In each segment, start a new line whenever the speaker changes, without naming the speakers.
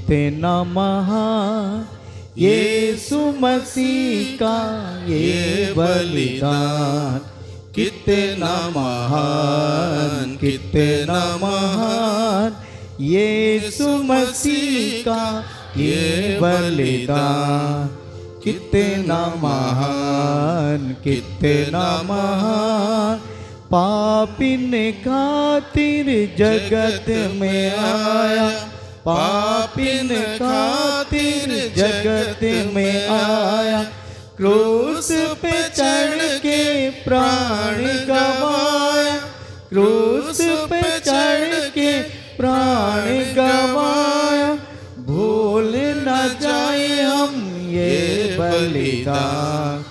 कितना महान यीशु मसीह का ये बलिदान, कितना महान, कितना महान यीशु मसीह का ये बलिदान, कितना महान, कितना महान। पापिन खातिर जगत में आया, पापिन खातिर जगत में आया, क्रूस पे चढ़ के प्राण गवाया, क्रूस पे चढ़ के प्राण गवाया। भूल न जाए हम ये बलिदान,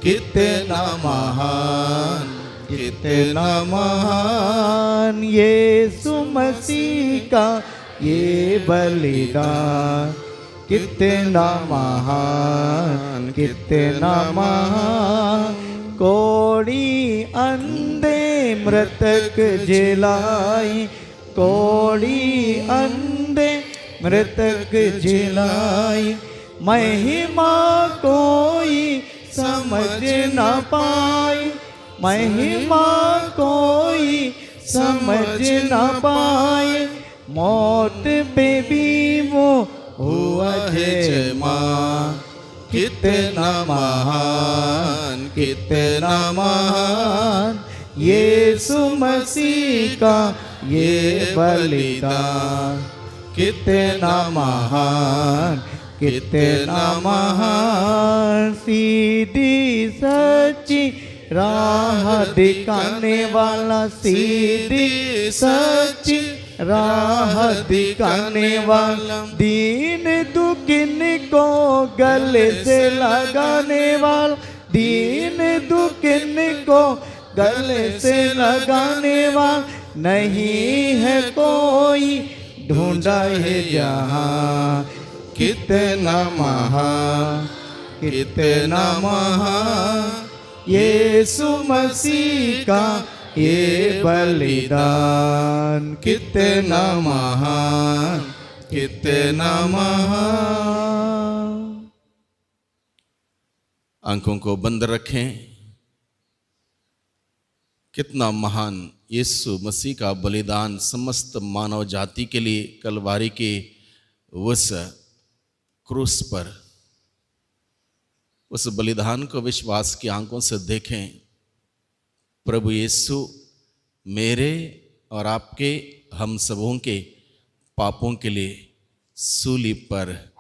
कितना महान, कितना महान यीशु मसीह का ये बलिदान, कितना महान, कितना महान। कोड़ी अंधे मृतक जिलाई, कोड़ी अंधे मृतक जिलाई, महिमा कोई समझ न पाई, महिमा कोई समझ न पाए। मौत पे भी वो हुआ जयमान, कितना महान, कितना महान यीशु मसीह का ये बलिदान, कितना महान, कितना महान। सीधी सच्ची राह दिखाने वाला, सीधी सच्ची राह दिखाने वाला, दीन दुखिन को गले से लगाने वाला, दीन दुखिन को गले से लगाने वाला, नहीं है कोई ढूंढा है जहाँ, कितना महान, कितना महान यीशु मसीह का ये बलिदान, कितना महान, कितना महान।
आंखों को बंद रखें। कितना महान यीशु मसीह का बलिदान समस्त मानव जाति के लिए कलवारी के उस क्रूस पर, उस बलिदान को विश्वास की आंखों से देखें। प्रभु यीशु मेरे और आपके हम सबों के पापों के लिए सूली पर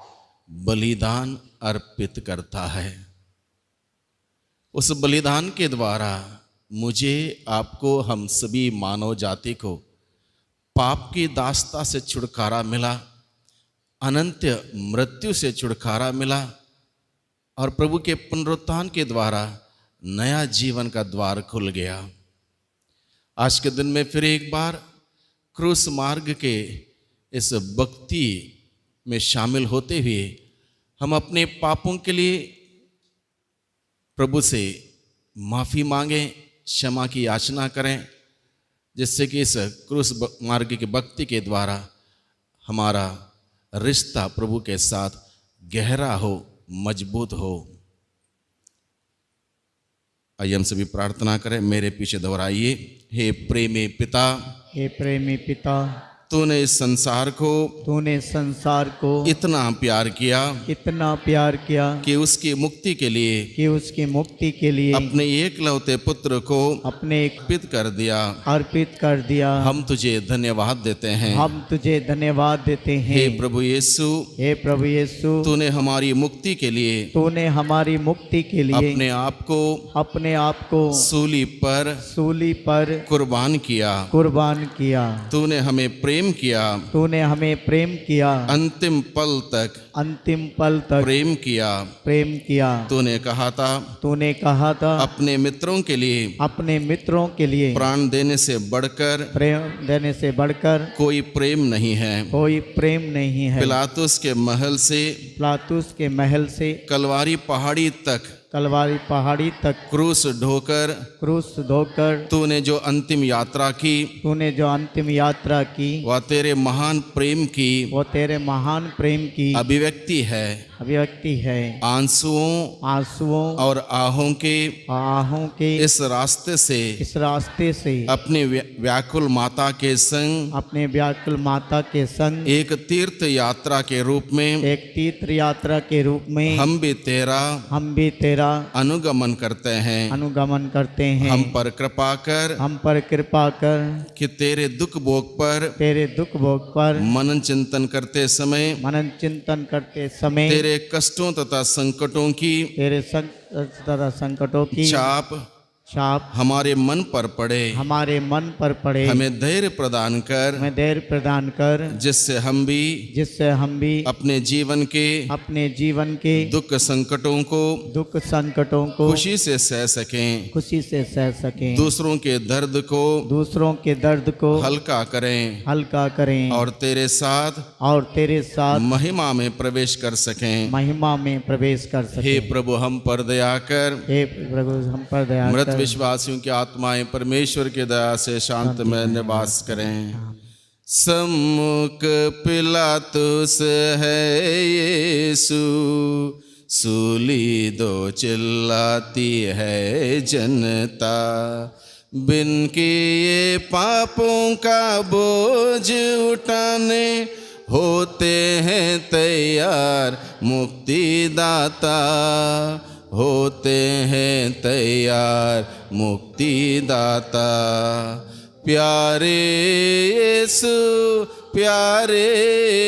बलिदान अर्पित करता है। उस बलिदान के द्वारा मुझे, आपको, हम सभी मानव जाति को पाप की दास्ता से छुटकारा मिला, अनंत मृत्यु से छुटकारा मिला और प्रभु के पुनरुत्थान के द्वारा नया जीवन का द्वार खुल गया। आज के दिन में फिर एक बार क्रूस मार्ग के इस भक्ति में शामिल होते हुए हम अपने पापों के लिए प्रभु से माफ़ी मांगें, क्षमा की याचना करें, जिससे कि इस क्रूस मार्ग की भक्ति के द्वारा हमारा रिश्ता प्रभु के साथ गहरा हो, मजबूत हो। आइए हम सभी प्रार्थना करें। मेरे पीछे दोहराइए। हे प्रेमी पिता,
हे प्रेमी पिता,
तूने इस संसार को,
तूने संसार को
इतना प्यार किया,
इतना प्यार किया
कि उसकी मुक्ति के लिए,
कि उसकी मुक्ति के लिए
अपने एकलौते पुत्र को
अपने
अर्पित कर दिया,
अर्पित कर दिया।
हम तुझे धन्यवाद देते हैं।
हम तुझे धन्यवाद देते हैं।
हे प्रभु यीशु,
हे प्रभु यीशु,
तूने हमारी मुक्ति के लिए,
तूने हमारी मुक्ति के लिए
अपने आप को सूली पर कुर्बान किया, तूने हमें प्रेम किया,
तूने हमें प्रेम किया,
अंतिम पल तक प्रेम किया। तूने कहा था अपने मित्रों के लिए प्राण देने से बढ़कर कोई प्रेम नहीं है। पिलातुस के महल से
कलवारी
पहाड़ी तक
कलवारी पहाड़ी तक
क्रूस ढोकर
क्रूस धोकर
तूने जो अंतिम यात्रा की
तूने जो अंतिम यात्रा की
वह तेरे महान प्रेम की
वो तेरे महान प्रेम की
अभिव्यक्ति है।
अभिव्यक्ति है।
आंसुओं
आंसुओं
और आहों के
आहों के
इस रास्ते से
इस रास्ते से
अपने व्याकुल माता के संग
अपने व्याकुल माता के संग
एक तीर्थ यात्रा के रूप में
एक तीर्थ यात्रा के रूप में
हम भी तेरा अनुगमन करते हैं।
अनुगमन करते हैं।
हम पर कृपा कर
हम पर कृपा कर
कि तेरे दुख भोग पर
तेरे दुख भोग पर
मनन चिंतन करते समय
मनन चिंतन करते समय
तेरे कष्टों तथा संकटों की
तेरे तथा संकटों की
छाप हमारे मन पर पड़े।
हमारे मन पर पड़े।
हमें धैर्य प्रदान कर
हमें धैर्य प्रदान कर
जिससे हम भी अपने जीवन के दुख संकटों को खुशी से सह सकें। दूसरों के दर्द को हल्का करें और तेरे साथ महिमा में प्रवेश कर सकें। हे प्रभु हम पर दया कर। मृत विश्वासियों की आत्माएं परमेश्वर की दया से शांतमय निवास करें। सम्मुख पिलातुस है यीशु, सूली दो चिल्लाती है जनता। बिन किए पापों का बोझ उठाने होते हैं तैयार मुक्तिदाता। होते हैं तैयार मुक्तिदाता। प्यारे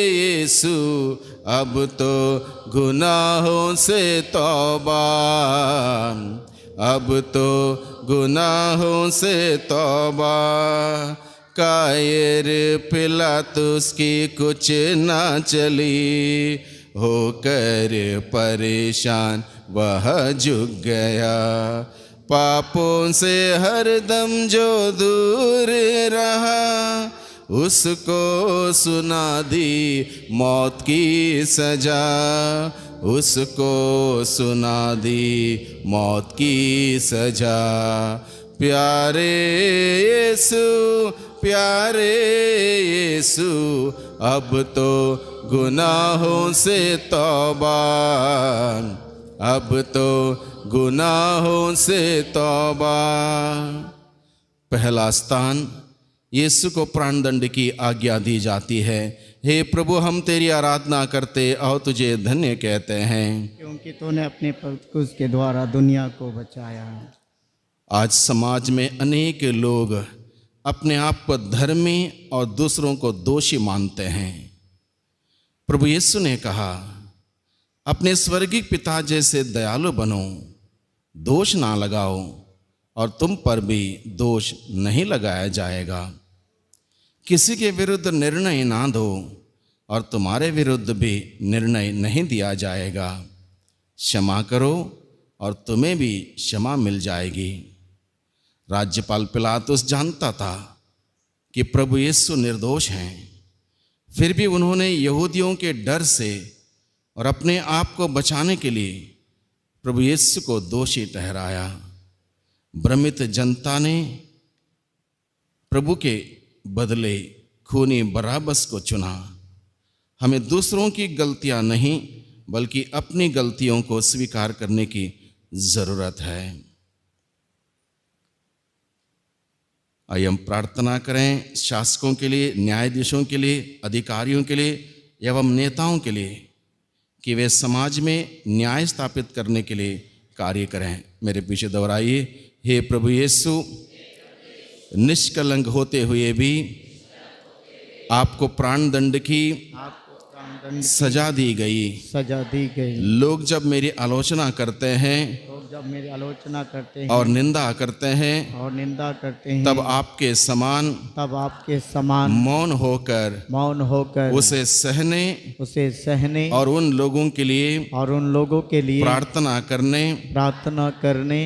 यीशु अब तो गुनाहों से तौबा। अब तो गुनाहों से तौबा। कायर पिलातुस की कुछ ना चली, होकर परेशान वह झुक गया। पापों से हरदम जो दूर रहा, उसको सुना दी मौत की सजा। उसको सुना दी मौत की सजा। प्यारे यीशु अब तो गुनाहों से तौबा। अब तो गुनाहों से तौबा। पहला स्थान, यीशु को प्राणदंड की आज्ञा दी जाती है। हे प्रभु हम तेरी आराधना करते और तुझे धन्य कहते हैं,
क्योंकि तूने अपने क्रूस के द्वारा दुनिया को बचाया।
आज समाज में अनेक लोग अपने आप को धर्मी और दूसरों को दोषी मानते हैं। प्रभु यीशु ने कहा, अपने स्वर्गीय पिता जैसे दयालु बनो, दोष ना लगाओ और तुम पर भी दोष नहीं लगाया जाएगा। किसी के विरुद्ध निर्णय ना दो और तुम्हारे विरुद्ध भी निर्णय नहीं दिया जाएगा। क्षमा करो और तुम्हें भी क्षमा मिल जाएगी। राज्यपाल पिलातुस जानता था कि प्रभु यीशु निर्दोष हैं, फिर भी उन्होंने यहूदियों के डर से और अपने आप को बचाने के लिए प्रभु यीशु को दोषी ठहराया। भ्रमित जनता ने प्रभु के बदले खूनी बराबस को चुना। हमें दूसरों की गलतियां नहीं बल्कि अपनी गलतियों को स्वीकार करने की जरूरत है। आइए हम प्रार्थना करें शासकों के लिए, न्यायाधीशों के लिए, अधिकारियों के लिए एवं नेताओं के लिए कि वे समाज में न्याय स्थापित करने के लिए कार्य करें। मेरे पीछे दोहराइए, हे प्रभु यीशु, निष्कलंक होते हुए भी आपको प्राणदंड की सजा दी गई। लोग जब मेरी आलोचना करते हैं और निंदा करते हैं तब आपके समान मौन होकर उसे सहने और उन लोगों के लिए प्रार्थना करने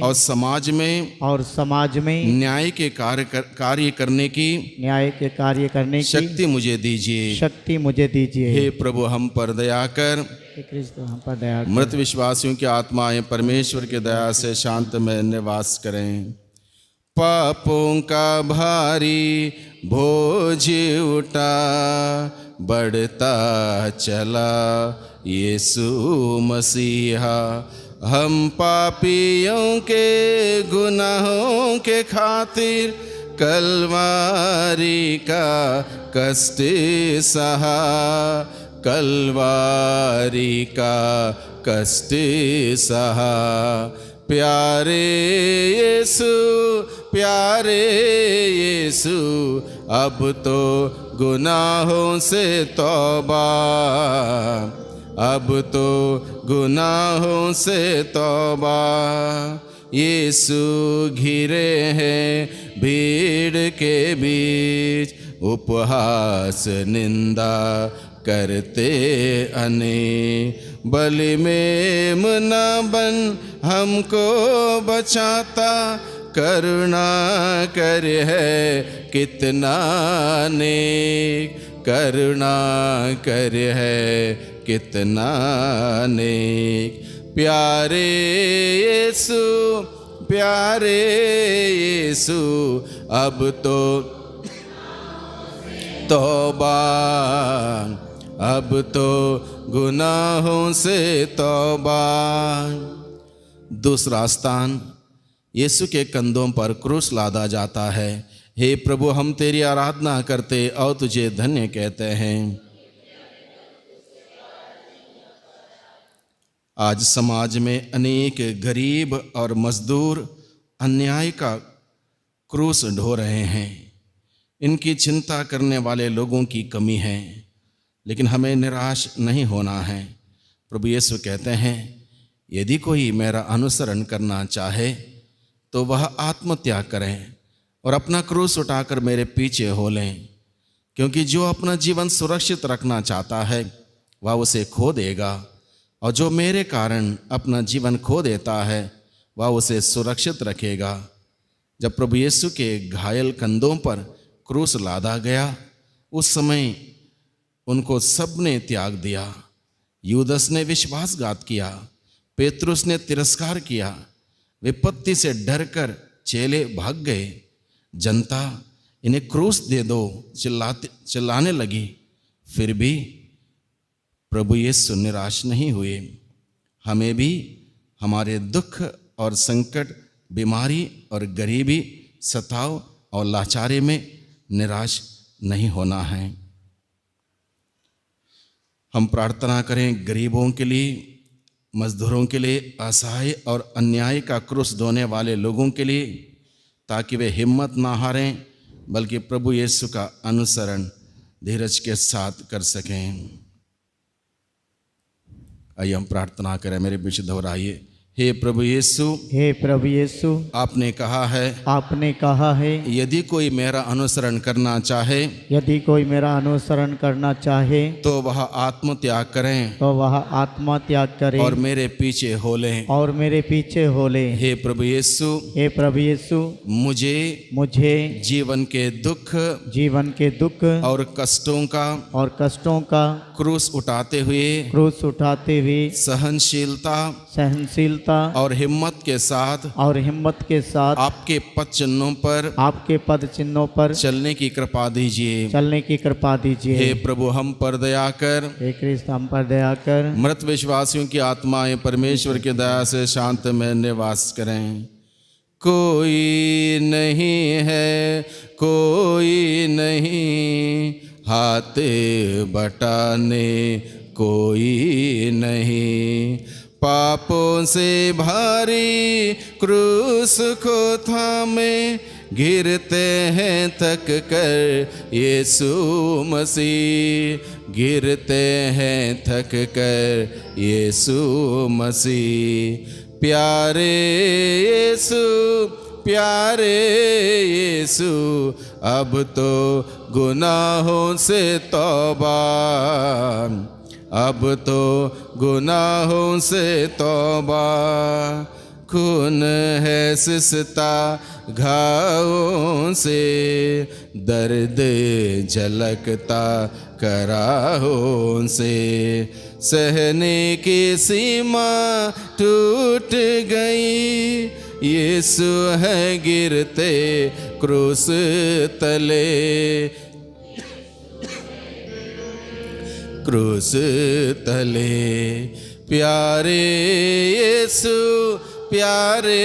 और समाज में न्याय के कार्य करने की शक्ति मुझे दीजिए।
हे
प्रभु हम पर दया कर
हे कृष्ण हम पर दया कर।
मृत विश्वासियों की आत्माएं परमेश्वर की दया से शांत में निवास करें। पापों का भारी बोझ उठा बढ़ता चला यीशु मसीहा, हम पापियों के गुनाहों के खातिर कलवारी का कष्ट सहा, कलवारी का कष्ट सहा। प्यारे यीशु, प्यारे यीशु, अब तो गुनाहों से तौबा, अब तो गुनाहों से तौबा। यीशु घिरे हैं भीड़ के बीच, उपहास निंदा करते अनेक, बलि में मुना बन हमको बचाता, करुणा कर है कितना नेक, करुणा कर है कितना नेक। प्यारे यीशु, प्यारे यीशु, अब तो तौबा, अब तो गुनाहों से तौबा। दूसरा स्थान, यीशु के कंधों पर क्रूस लादा जाता है। हे प्रभु, हम तेरी आराधना करते और तुझे धन्य कहते हैं। आज समाज में अनेक गरीब और मजदूर अन्याय का क्रूस ढो रहे हैं। इनकी चिंता करने वाले लोगों की कमी है, लेकिन हमें निराश नहीं होना है। प्रभु यीशु कहते हैं, यदि कोई मेरा अनुसरण करना चाहे तो वह आत्मत्याग करें और अपना क्रूस उठाकर मेरे पीछे हो लें, क्योंकि जो अपना जीवन सुरक्षित रखना चाहता है वह उसे खो देगा, और जो मेरे कारण अपना जीवन खो देता है वह उसे सुरक्षित रखेगा। जब प्रभु यीशु के घायल कंधों पर क्रूस लादा गया, उस समय उनको सब ने त्याग दिया। यूदस ने विश्वासघात किया, पेतरुस ने तिरस्कार किया, विपत्ति से डरकर चेले भाग गए। जनता इन्हें क्रूस दे दो चिल्लाने लगी, फिर भी प्रभु यीशु निराश नहीं हुए। हमें भी हमारे दुख और संकट, बीमारी और गरीबी, सताव और लाचारी में निराश नहीं होना है। हम प्रार्थना करें गरीबों के लिए, मजदूरों के लिए, असहाय और अन्याय का क्रूस ढोने वाले लोगों के लिए, ताकि वे हिम्मत ना हारें बल्कि प्रभु यीशु का अनुसरण धीरज के साथ कर सकें। आइए हम प्रार्थना करें। मेरे बीच दोहराइए। हे प्रभु यीशु,
हे प्रभु यीशु,
आपने कहा है,
आपने कहा है,
यदि कोई मेरा अनुसरण करना चाहे,
यदि कोई मेरा अनुसरण करना चाहे
तो वह आत्मत्याग करें,
तो वह आत्मत्याग करे
और मेरे पीछे हो लें।
और मेरे पीछे हो ले।
हे प्रभु यीशु,
हे प्रभु यीशु, मुझे
जीवन के दुख और कष्टों का क्रूस उठाते हुए
सहनशीलता
और हिम्मत के साथ आपके पद चिन्हों पर चलने की कृपा दीजिए। हे प्रभु, हम पर दया कर।
हे कृष्ण, हम पर दया कर।
मृत विश्वासियों की आत्माएं परमेश्वर की दया से शांत में निवास करें। कोई नहीं है, कोई नहीं, हाथ बटाने कोई नहीं, पापों से भारी क्रूस को थामे गिरते हैं थक कर यीशु मसीह, गिरते हैं थक कर यीशु मसीह। प्यारे यीशु, प्यारे यीशु, अब तो गुनाहों से तौबा, अब तो गुनाहों से तौबा। खून है सिसता घावों से, दर्द झलकता कराहों से, सहने की सीमा टूट गई, यीशु है गिरते क्रूस तले, क्रूस तले। प्यारे यीशु, प्यारे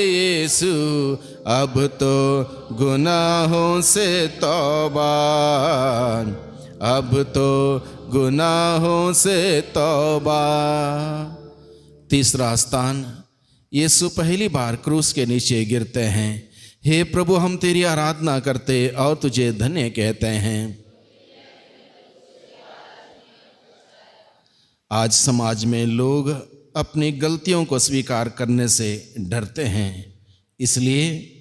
यीशु, अब तो गुनाहों से तौबा, अब तो गुनाहों से तौबा। तीसरा स्थान, यीशु पहली बार क्रूस के नीचे गिरते हैं। हे प्रभु, हम तेरी आराधना करते और तुझे धन्य कहते हैं। आज समाज में लोग अपनी गलतियों को स्वीकार करने से डरते हैं, इसलिए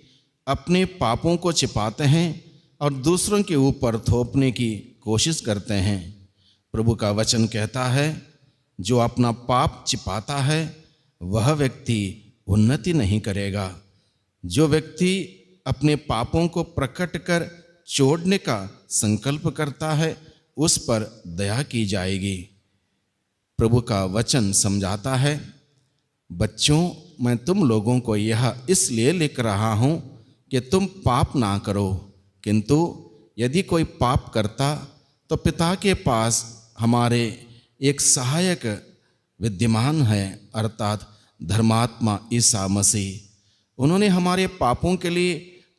अपने पापों को छिपाते हैं और दूसरों के ऊपर थोपने की कोशिश करते हैं। प्रभु का वचन कहता है, जो अपना पाप छिपाता है वह व्यक्ति उन्नति नहीं करेगा। जो व्यक्ति अपने पापों को प्रकट कर छोड़ने का संकल्प करता है उस पर दया की जाएगी। प्रभु का वचन समझाता है, बच्चों, मैं तुम लोगों को यह इसलिए लिख रहा हूँ कि तुम पाप ना करो, किंतु यदि कोई पाप करता तो पिता के पास हमारे एक सहायक विद्यमान है, अर्थात धर्मात्मा ईसा मसीह। उन्होंने हमारे पापों के लिए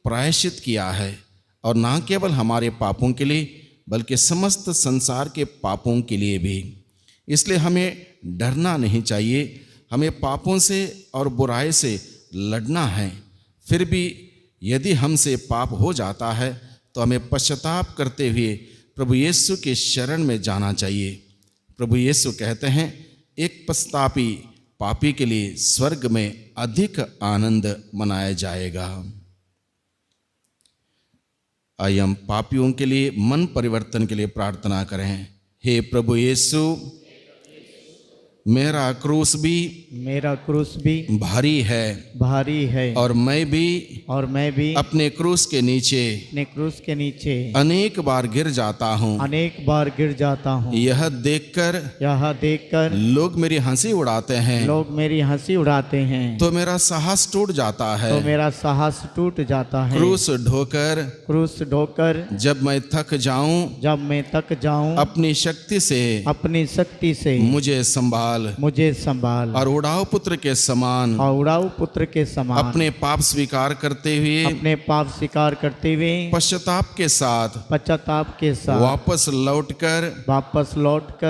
प्रायश्चित किया है, और ना केवल हमारे पापों के लिए बल्कि समस्त संसार के पापों के लिए भी। इसलिए हमें डरना नहीं चाहिए। हमें पापों से और बुराई से लड़ना है। फिर भी यदि हमसे पाप हो जाता है तो हमें पश्चाताप करते हुए प्रभु यीशु के शरण में जाना चाहिए। प्रभु यीशु कहते हैं, एक पश्चातापी पापी के लिए स्वर्ग में अधिक आनंद मनाया जाएगा। आइए हम पापियों के लिए मन परिवर्तन के लिए प्रार्थना करें। हे प्रभु यीशु, मेरा क्रूस भी भारी है और मैं भी अपने क्रूस के नीचे अनेक बार गिर जाता हूँ। यह देखकर लोग मेरी हंसी उड़ाते हैं, तो मेरा साहस टूट जाता है। क्रूस ढोकर जब मैं थक जाऊं अपनी शक्ति से मुझे संभाल और उड़ाऊ पुत्र के समान अपने पाप स्वीकार करते हुए पश्चाताप के साथ वापस लौटकर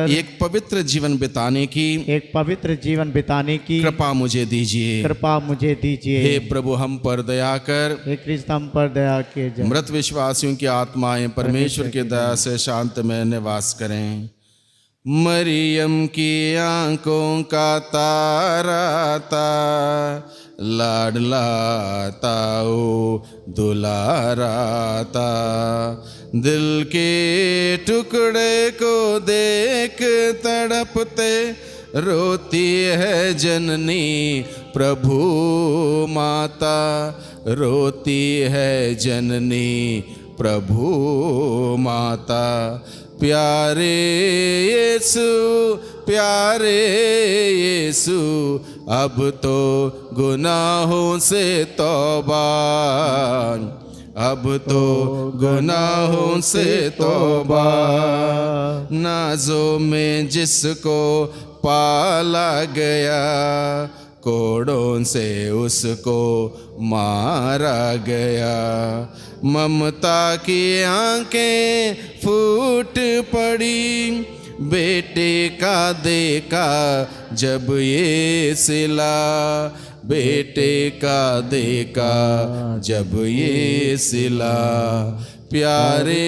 एक पवित्र जीवन बिताने की कृपा मुझे दीजिए। हे प्रभु, हम पर दया कर। मृत विश्वासियों की आत्माएं परमेश्वर की दया से शांत में निवास करें। मरियम की आंखों का तारा था, लाडला था ओ दुलारा था। दिल के टुकड़े को देख तड़पते रोती है जननी प्रभु माता, रोती है जननी प्रभु माता। प्यारे यीशु, अब तो गुनाहों से तौबा, अब तो गुनाहों से तौबा। नाज़ों में जिसको पाला गया, कोड़ों से उसको मारा गया। ममता की आंखें फूट पड़ी, बेटे का देखा जब ये सिला, बेटे का देखा जब ये सिला। प्यारे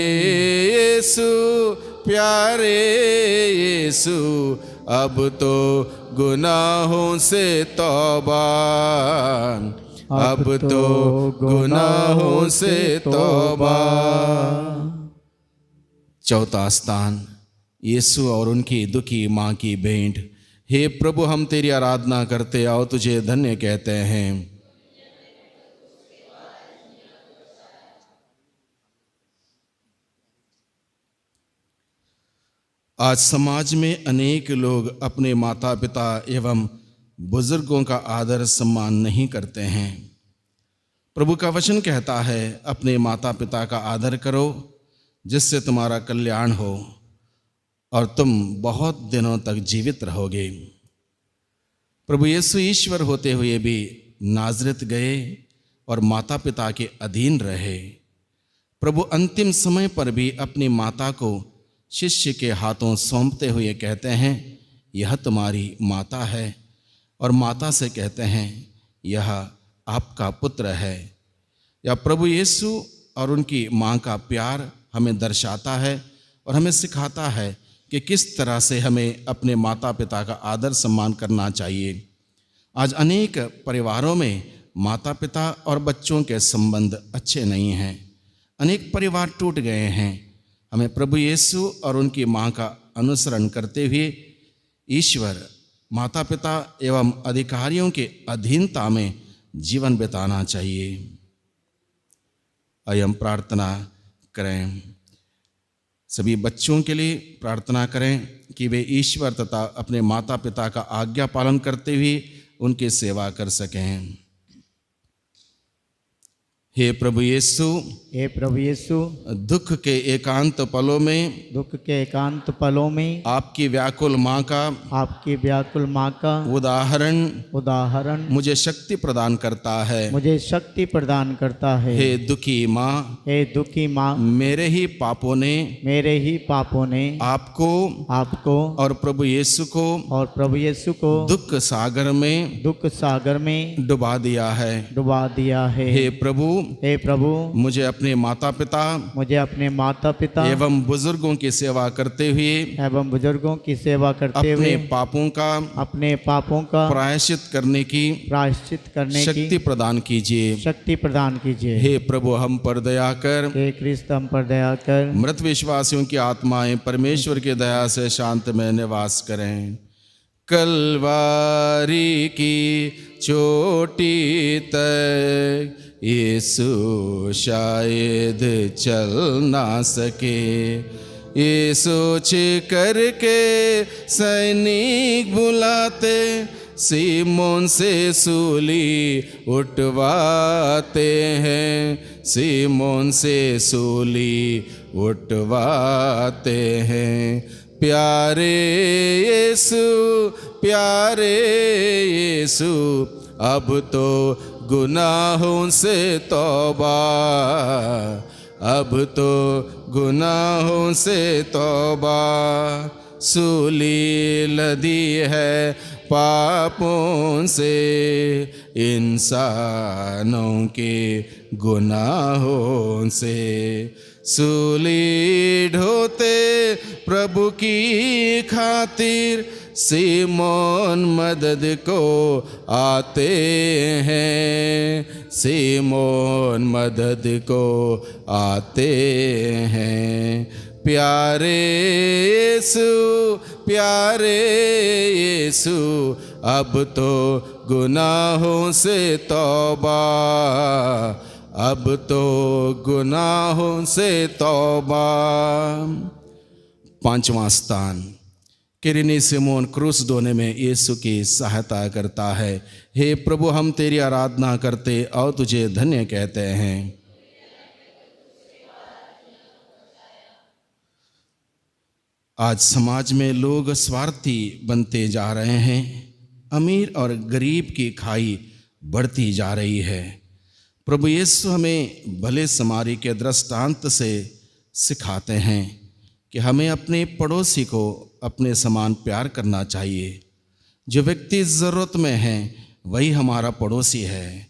यीशु, अब तो गुनाहों से तौबा, अब तो गुनाहों से तौबा। चौथा स्थान, यीशु और उनकी दुखी माँ की भेंट। हे प्रभु हम तेरी आराधना करते और तुझे धन्य कहते हैं। आज समाज में अनेक लोग अपने माता पिता एवं बुजुर्गों का आदर सम्मान नहीं करते हैं। प्रभु का वचन कहता है, अपने माता पिता का आदर करो जिससे तुम्हारा कल्याण हो और तुम बहुत दिनों तक जीवित रहोगे। प्रभु यीशु ईश्वर होते हुए भी नाज़रेत गए और माता पिता के अधीन रहे। प्रभु अंतिम समय पर भी अपनी माता को शिष्य के हाथों सौंपते हुए कहते हैं, यह तुम्हारी माता है, और माता से कहते हैं, यह आपका पुत्र है। या प्रभु यीशु और उनकी माँ का प्यार हमें दर्शाता है और हमें सिखाता है कि किस तरह से हमें अपने माता पिता का आदर सम्मान करना चाहिए। आज अनेक परिवारों में माता पिता और बच्चों के संबंध अच्छे नहीं हैं। अनेक परिवार टूट गए हैं। हमें प्रभु यीशु और उनकी माँ का अनुसरण करते हुए ईश्वर, माता पिता एवं अधिकारियों के अधीनता में जीवन बिताना चाहिए। आइए हम प्रार्थना करें। सभी बच्चों के लिए प्रार्थना करें कि वे ईश्वर तथा अपने माता पिता का आज्ञा पालन करते हुए उनकी सेवा कर सकें। हे प्रभु यीशु,
हे प्रभु यीशु,
दुख के एकांत पलों में,
दुख के एकांत पलों में
आपकी व्याकुल माँ का,
आपकी व्याकुल माँ का उदाहरण
मुझे शक्ति प्रदान करता है।
मुझे शक्ति प्रदान करता है।
हे दुखी माँ,
हे दुखी माँ,
मेरे ही पापों ने आपको और प्रभु यीशु को दुख सागर में डुबा दिया है। हे प्रभु, मुझे अपने माता पिता एवं बुजुर्गों की सेवा करते हुए अपने पापों का प्रायश्चित करने की शक्ति प्रदान कीजिए। हे प्रभु हम पर दया कर,
हे कृष्ण हम पर दया कर।
मृत विश्वासियों की आत्माएं परमेश्वर की दया से शांत में निवास करें। कलवारी की चोटी तक यीशु शायद चल ना सके, ये सोच करके सैनिक बुलाते सीमोन से सूली उठवाते हैं, सीमोन से सूली उठवाते हैं। प्यारे यीशु अब तो गुनाहों से तौबा, अब तो गुनाहों से तौबा। सूली लदी है पापों से, इंसानों के गुनाहों से। सूली ढोते प्रभु की खातिर सीमोन मदद को आते हैं, सीमोन मदद को आते हैं। प्यारे यीशु अब तो गुनाहों से तौबा, अब तो गुनाहों से तौबा। पांचवा स्थान, किरनी सिमोन क्रूस ढोने में यीशु की सहायता करता है। हे प्रभु हम तेरी आराधना करते और तुझे धन्य कहते हैं। आज समाज में लोग स्वार्थी बनते जा रहे हैं। अमीर और गरीब की खाई बढ़ती जा रही है। प्रभु यीशु हमें भले समारी के दृष्टांत से सिखाते हैं कि हमें अपने पड़ोसी को अपने समान प्यार करना चाहिए। जो व्यक्ति ज़रूरत में है वही हमारा पड़ोसी है।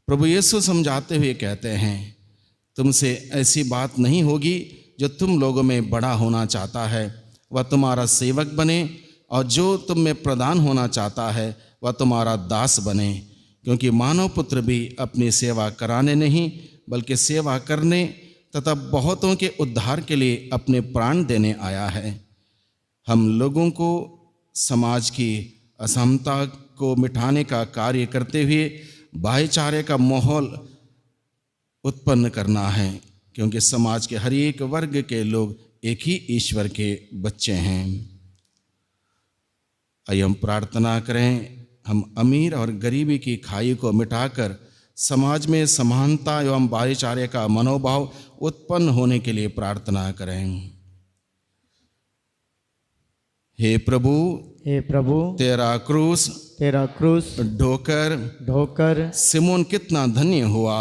प्रभु यीशु समझाते हुए कहते हैं, तुमसे ऐसी बात नहीं होगी जो तुम लोगों में बड़ा होना चाहता है वह तुम्हारा सेवक बने, और जो तुम में प्रधान होना चाहता है वह तुम्हारा दास बने। क्योंकि मानव पुत्र भी अपनी सेवा कराने नहीं बल्कि सेवा करने तथा बहुतों के उद्धार के लिए अपने प्राण देने आया है। हम लोगों को समाज की असमता को मिटाने का कार्य करते हुए भाईचारे का माहौल उत्पन्न करना है, क्योंकि समाज के हर एक वर्ग के लोग एक ही ईश्वर के बच्चे हैं। आइए हम प्रार्थना करें, हम अमीर और गरीबी की खाई को मिटाकर समाज में समानता एवं भाईचारे का मनोभाव उत्पन्न होने के लिए प्रार्थना करें। हे प्रभु, तेरा क्रूस ढोकर सिमोन कितना धन्य हुआ।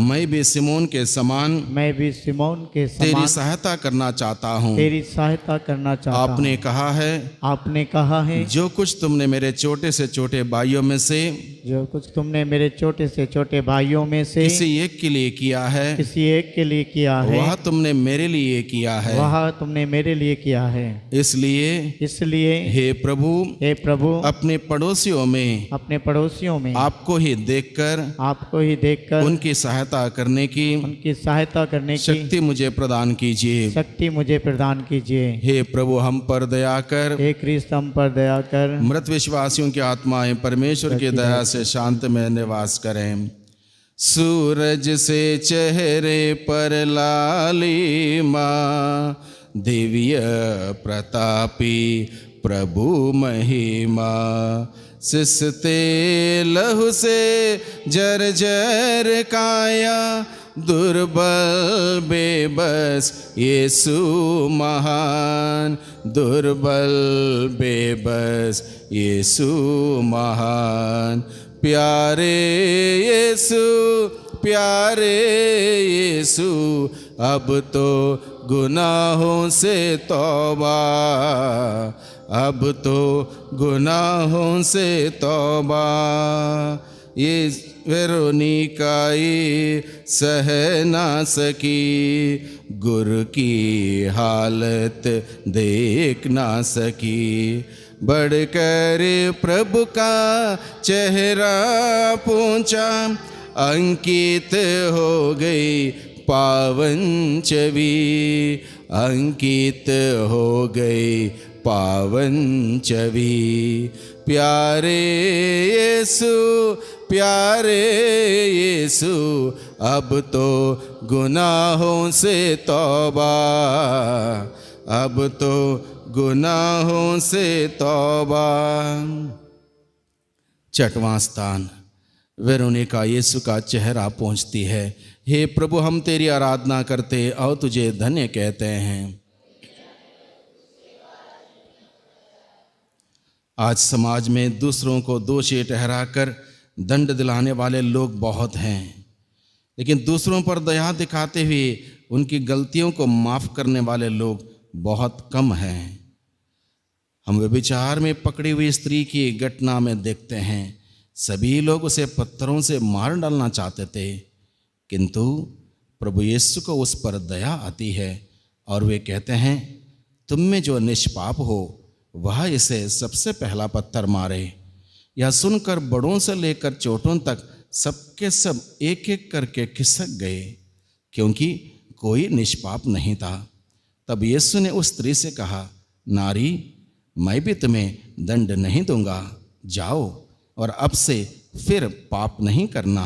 मैं भी सिमोन के समान तेरी सहायता करना चाहता हूँ। आपने कहा है जो कुछ तुमने मेरे छोटे से छोटे भाइयों में से किसी एक के लिए किया है वह तुमने मेरे लिए किया है। इसलिए हे प्रभु अपने पड़ोसियों में आपको ही देखकर उनकी सहायता करने की शक्ति मुझे प्रदान कीजिए। हे प्रभु हम पर दया कर मृत विश्वासियों की आत्माएं परमेश्वर की दया से शांत में निवास करें। सूरज से चेहरे पर लालिमा, दिव्य प्रतापी प्रभु महिमा, सिसते लहू से जर्जर काया, दुर्बल बेबस यीशु महान, दुर्बल बेबस यीशु महान। प्यारे यीशु अब तो गुनाहों से तौबा, ये वेरोनिका ये सह ना सकी, गुरु की हालत देख ना सकी। बढ़कर प्रभु का चेहरा पूछा, अंकित हो गई पावन छवि, अंकित हो गई पावन छवि। प्यारे यीशु अब तो गुनाहों से तौबा, छठवां स्थान, वेरोनिका यीशु का चेहरा पहुँचती है। हे प्रभु हम तेरी आराधना करते और तुझे धन्य कहते हैं। आज समाज में दूसरों को दोषी ठहराकर दंड दिलाने वाले लोग बहुत हैं, लेकिन दूसरों पर दया दिखाते हुए उनकी गलतियों को माफ़ करने वाले लोग बहुत कम हैं। हम व्यभिचार में पकड़ी हुई स्त्री की घटना में देखते हैं, सभी लोग उसे पत्थरों से मार डालना चाहते थे, किंतु प्रभु यीशु को उस पर दया आती है और वे कहते हैं, तुम में जो निष्पाप हो वह इसे सबसे पहला पत्थर मारे। यह सुनकर बड़ों से लेकर छोटों तक सबके सब एक एक करके खिसक गए, क्योंकि कोई निष्पाप नहीं था। तब यीशु ने उस स्त्री से कहा, नारी मैं भी तुम्हें दंड नहीं दूंगा, जाओ और अब से फिर पाप नहीं करना।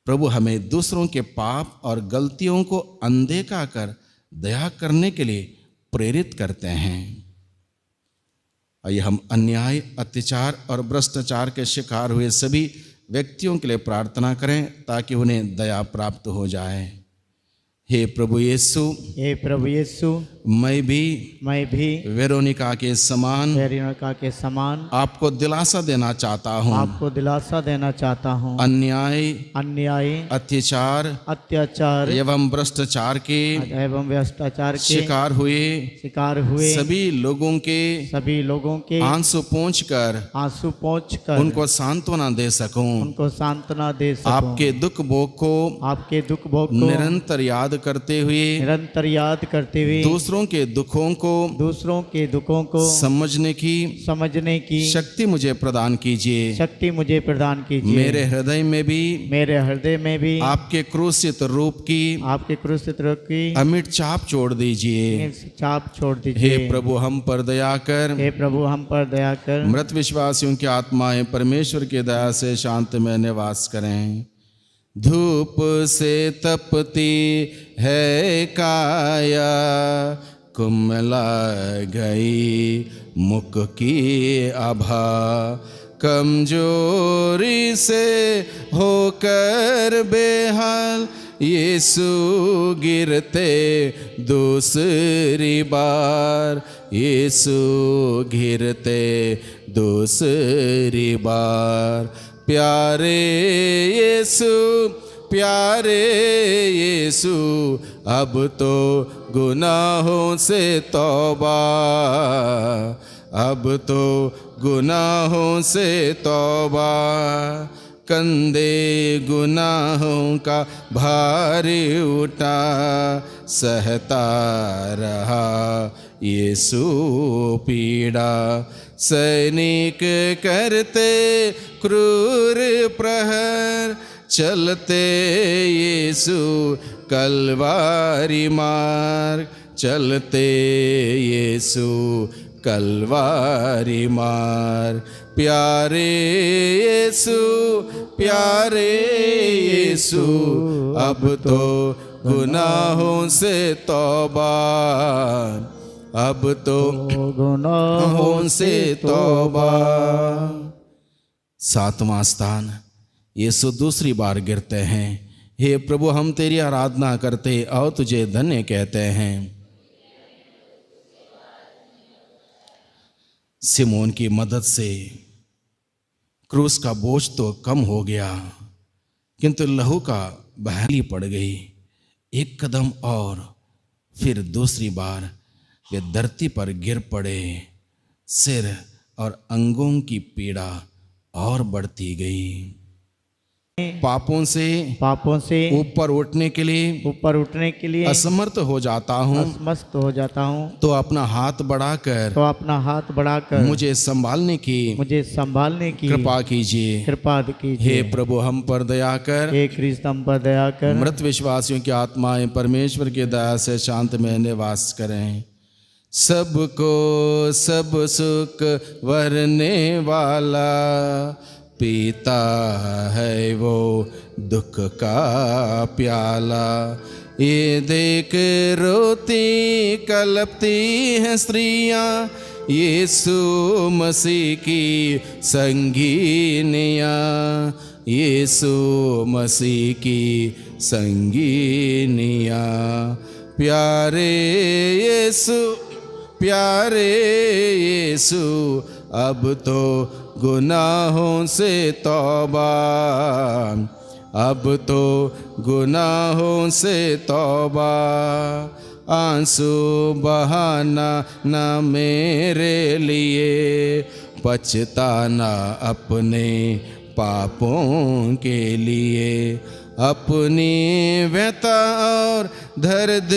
प्रभु हमें दूसरों के पाप और गलतियों को अनदेखा कर दया करने के लिए प्रेरित करते हैं। आइए हम अन्याय, अत्याचार और भ्रष्टाचार के शिकार हुए सभी व्यक्तियों के लिए प्रार्थना करें ताकि उन्हें दया प्राप्त हो जाए। हे प्रभु यीशु, मैं भी वेरोनिका के समान आपको दिलासा देना चाहता हूँ। अन्याय, अत्याचार एवं भ्रष्टाचार के शिकार हुए सभी लोगों के आंसू पोंछकर उनको सांत्वना दे सकूं। आपके दुख भोग को निरंतर याद करते हुए
निरंतर याद करते हुए
दूसरों के दुखों को
दूसरों के दुखों को
समझने की शक्ति मुझे प्रदान कीजिए।
शक्ति मुझे प्रदान कीजिए।
मेरे हृदय में भी
आपके
क्रूसित रूप की
आपके क्रूसित रूप की
अमिट छाप छोड़ दीजिए।
छाप छोड़ दीजिए।
हे प्रभु हम पर दया कर,
हे प्रभु हम पर दया कर।
मृत विश्वासियों की आत्माएं परमेश्वर की दया से शांति में निवास करें। धूप से तपती है काया, कुम्हला गई मुख की आभा, कमजोरी से होकर बेहाल यीशु गिरते दूसरी बार, यीशु गिरते दूसरी बार। प्यारे यीशु अब तो गुनाहों से तौबा, अब तो गुनाहों से तौबा। कंधे गुनाहों का भारी उठा, सहता रहा यीशु पीड़ा। सैनिक करते क्रूर प्रहर, चलते यीशु कलवारी मार्ग, चलते यीशु कलवारी मार्ग। प्यारे यीशु अब तो गुनाहों से तौबा, अब तो गुनाहों से तौबा। सातवां स्थान, यीशु दूसरी बार गिरते हैं। हे प्रभु हम तेरी आराधना करते और तुझे धन्य कहते हैं। सिमोन की मदद से क्रूस का बोझ तो कम हो गया, किंतु लहू का बहाली पड़ गई। एक कदम और फिर दूसरी बार वे धरती पर गिर पड़े। सिर और अंगों की पीड़ा और बढ़ती गई। पापों से ऊपर उठने के लिए असमर्थ हो जाता हूँ, तो अपना हाथ बढ़ाकर मुझे संभालने की कृपा कीजिए। हे प्रभु हम पर दया कर,
हे कृष्ण हम पर दया कर।
मृत विश्वासियों की आत्माएं परमेश्वर की दया से शांति में निवास करें। सबको सब सुख वरने वाला पीता है वो दुख का प्याला। ये देख रोती कलपती हैं स्त्रियां, यीशु मसीह की संगीनियां, यीशु मसीह की संगीनियां। प्यारे यीशु अब तो गुनाहों से तौबा, अब तो गुनाहों से तौबा। आंसू बहाना ना मेरे लिए, पछताना अपने पापों के लिए। अपनी व्यथा और दर्द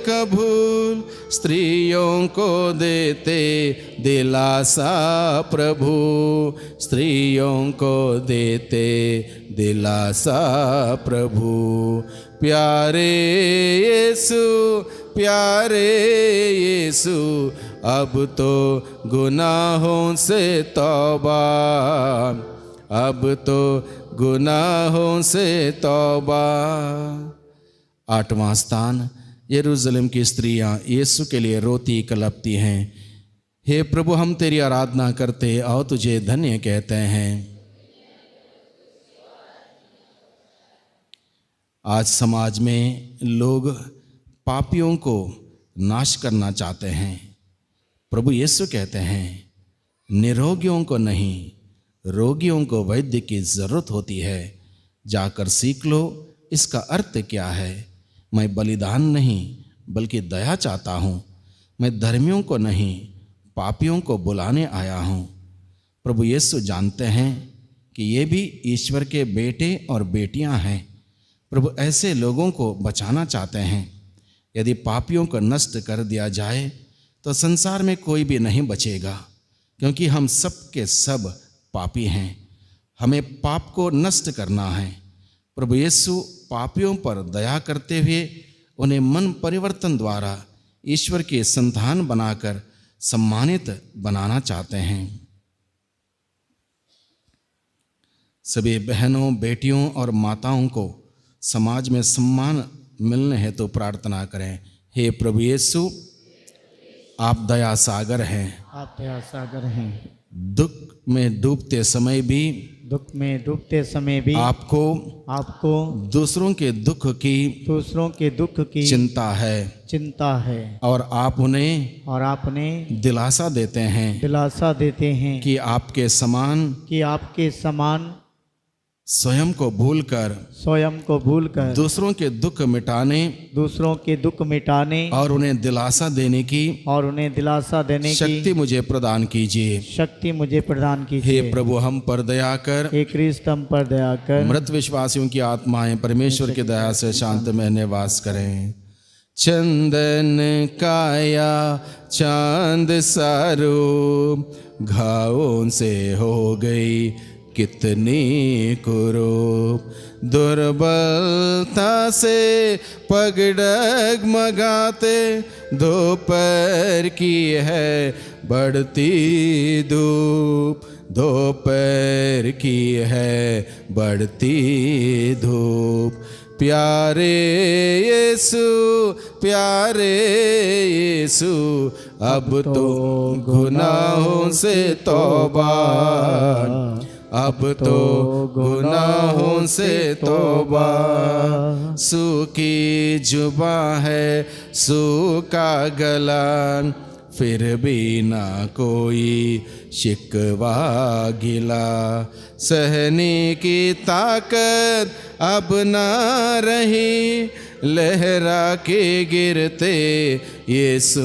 का भूल स्त्रियों को देते दिलासा प्रभु, स्त्रियों को देते दिलासा प्रभु। प्यारे यीशु अब तो गुनाहों से तौबा, अब तो गुनाहों से तौबा। आठवां स्थान, यरूशलेम की स्त्रियां यीशु के लिए रोती कलपती हैं। हे प्रभु हम तेरी आराधना करते और तुझे धन्य कहते हैं। आज समाज में लोग पापियों को नाश करना चाहते हैं। प्रभु यीशु कहते हैं निरोगियों को नहीं, रोगियों को वैद्य की जरूरत होती है। जाकर सीख लो इसका अर्थ क्या है। मैं बलिदान नहीं बल्कि दया चाहता हूँ। मैं धर्मियों को नहीं पापियों को बुलाने आया हूँ। प्रभु यीशु जानते हैं कि ये भी ईश्वर के बेटे और बेटियां हैं। प्रभु ऐसे लोगों को बचाना चाहते हैं। यदि पापियों को नष्ट कर दिया जाए तो संसार में कोई भी नहीं बचेगा, क्योंकि हम सब के सब पापी हैं। हमें पाप को नष्ट करना है। प्रभु यीशु पापियों पर दया करते हुए उन्हें मन परिवर्तन द्वारा ईश्वर के संतान बनाकर सम्मानित बनाना चाहते हैं। सभी बहनों, बेटियों और माताओं को समाज में सम्मान मिलने हेतु प्रार्थना करें। हे प्रभु यीशु, आप दया सागर हैं।
आप दया सागर हैं।
दुख में डूबते समय भी आपको दूसरों के दुख की चिंता है और आप उन्हें दिलासा देते हैं कि आपके समान स्वयं को भूलकर दूसरों के दुख मिटाने और उन्हें दिलासा देने की शक्ति मुझे प्रदान कीजिए। हे प्रभु, हम पर दया कर, मृत विश्वासियों की आत्माएं परमेश्वर की दया से शांत में निवास करें। चंदन काया चांद सारो, घावों से हो गई कितनी कुरूप, दुर्बलता से पग डगमगाते, दोपहर की है बढ़ती धूप, दोपहर की है बढ़ती धूप। प्यारे यीशु, अब तो गुनाहों से तौबा, अब तो गुनाहों से तौबा। सूखी जुबां है, सूखा गला, फिर भी ना कोई शिकवा गिला। सहने की ताकत अब ना रही, लहरा के गिरते यीशु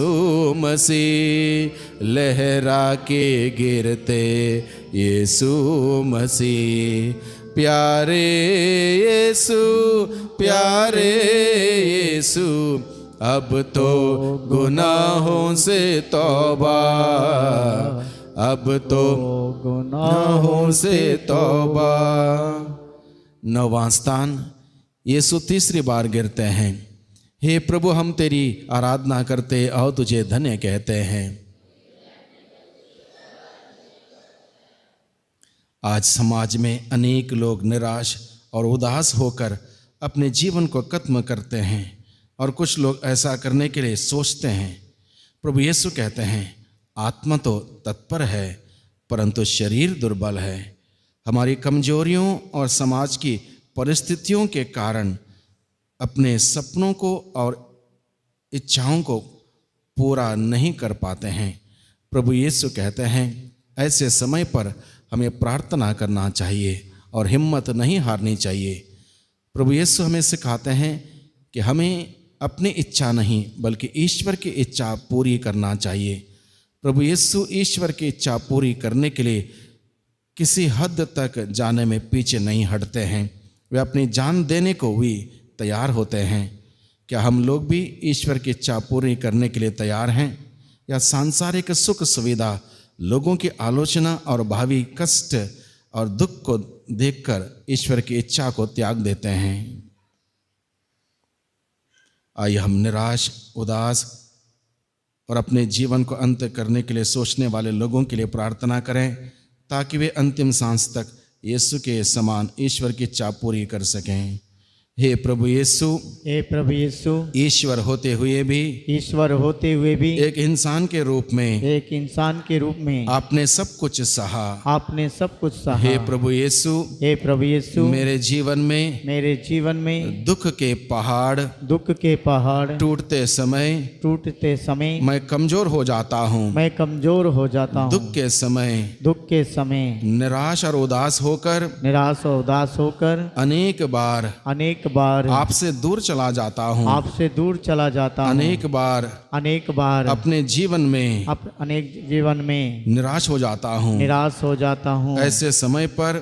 मसीह, लहरा के गिरते यीशु मसीह। प्यारे यीशु, अब तो गुनाहों से तौबा, अब तो गुनाहों से तौबा। नौवां स्थान, यीशु तीसरी बार गिरते हैं। हे प्रभु, हम तेरी आराधना करते और तुझे धन्य कहते हैं। आज समाज में अनेक लोग निराश और उदास होकर अपने जीवन को खत्म करते हैं, और कुछ लोग ऐसा करने के लिए सोचते हैं। प्रभु यीशु कहते हैं, आत्मा तो तत्पर है परंतु शरीर दुर्बल है। हमारी कमजोरियों और समाज की परिस्थितियों के कारण अपने सपनों को और इच्छाओं को पूरा नहीं कर पाते हैं। प्रभु यीशु कहते हैं, ऐसे समय पर हमें प्रार्थना करना चाहिए और हिम्मत नहीं हारनी चाहिए। प्रभु यीशु हमें सिखाते हैं कि हमें अपनी इच्छा नहीं बल्कि ईश्वर की इच्छा पूरी करना चाहिए। प्रभु यीशु ईश्वर की इच्छा पूरी करने के लिए किसी हद तक जाने में पीछे नहीं हटते हैं। वे अपनी जान देने को भी तैयार होते हैं। क्या हम लोग भी ईश्वर की इच्छा पूरी करने के लिए तैयार हैं, या सांसारिक सुख सुविधा, लोगों की आलोचना और भावी कष्ट और दुख को देखकर ईश्वर की इच्छा को त्याग देते हैं? आइए हम निराश, उदास और अपने जीवन को अंत करने के लिए सोचने वाले लोगों के लिए प्रार्थना करें, ताकि वे अंतिम सांस तक यीशु के समान ईश्वर की इच्छा पूरी कर सकें। हे प्रभु यीशु, ईश्वर होते हुए भी एक इंसान के रूप में आपने सब कुछ सहा। हे प्रभु यीशु, मेरे जीवन में दुख के पहाड़ टूटते समय मैं कमजोर हो जाता हूँ। दुख के समय निराश और उदास होकर अनेक
अनेक बार
आपसे दूर चला जाता हूँ,
आपसे दूर चला जाता हूँ,
अनेक बार
अपने
जीवन में
अनेक जीवन में
निराश हो जाता हूँ।
निराश हो जाता हूँ।
ऐसे समय पर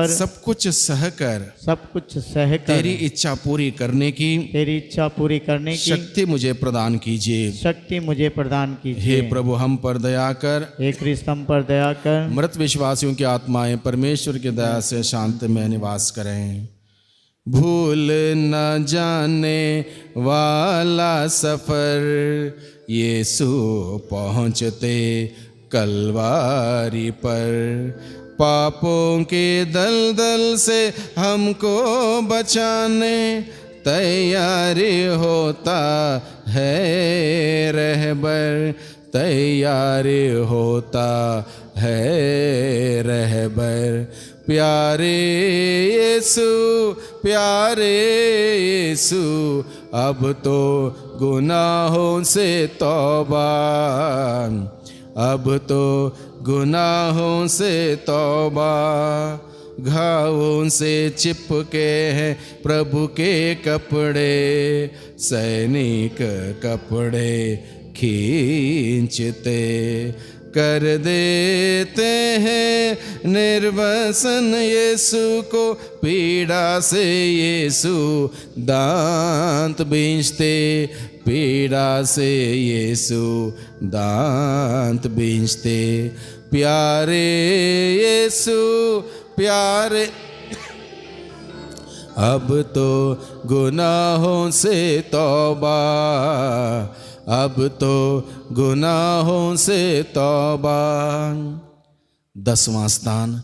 सब कुछ सहकर
तेरी इच्छा पूरी करने की शक्ति मुझे प्रदान कीजिए। हे प्रभु हम पर दया कर,
हे कृष्ण हम पर दया कर।
मृत विश्वासियों की आत्माएं परमेश्वर की दया से शांति में निवास करें। भूल न जाने वाला सफर यीशु पहुँचते कलवारी पर, पापों के दलदल से हमको बचाने तैयारी होता है रहबर, तैयारी होता है रहबर। प्यारे यीशु अब तो गुनाहों से तौबा, अब तो गुनाहों से तौबा। घावों से चिपके हैं प्रभु के कपड़े, सैनिक कपड़े खींचते कर देते हैं निर्वसन यीशु को, पीड़ा से यीशु दांत बींचते, पीड़ा से यीशु दांत बींचते। प्यारे यीशु प्यारे, अब तो गुनाहों से तौबा, अब तो गुनाहों से तौबा। 10वां स्थान,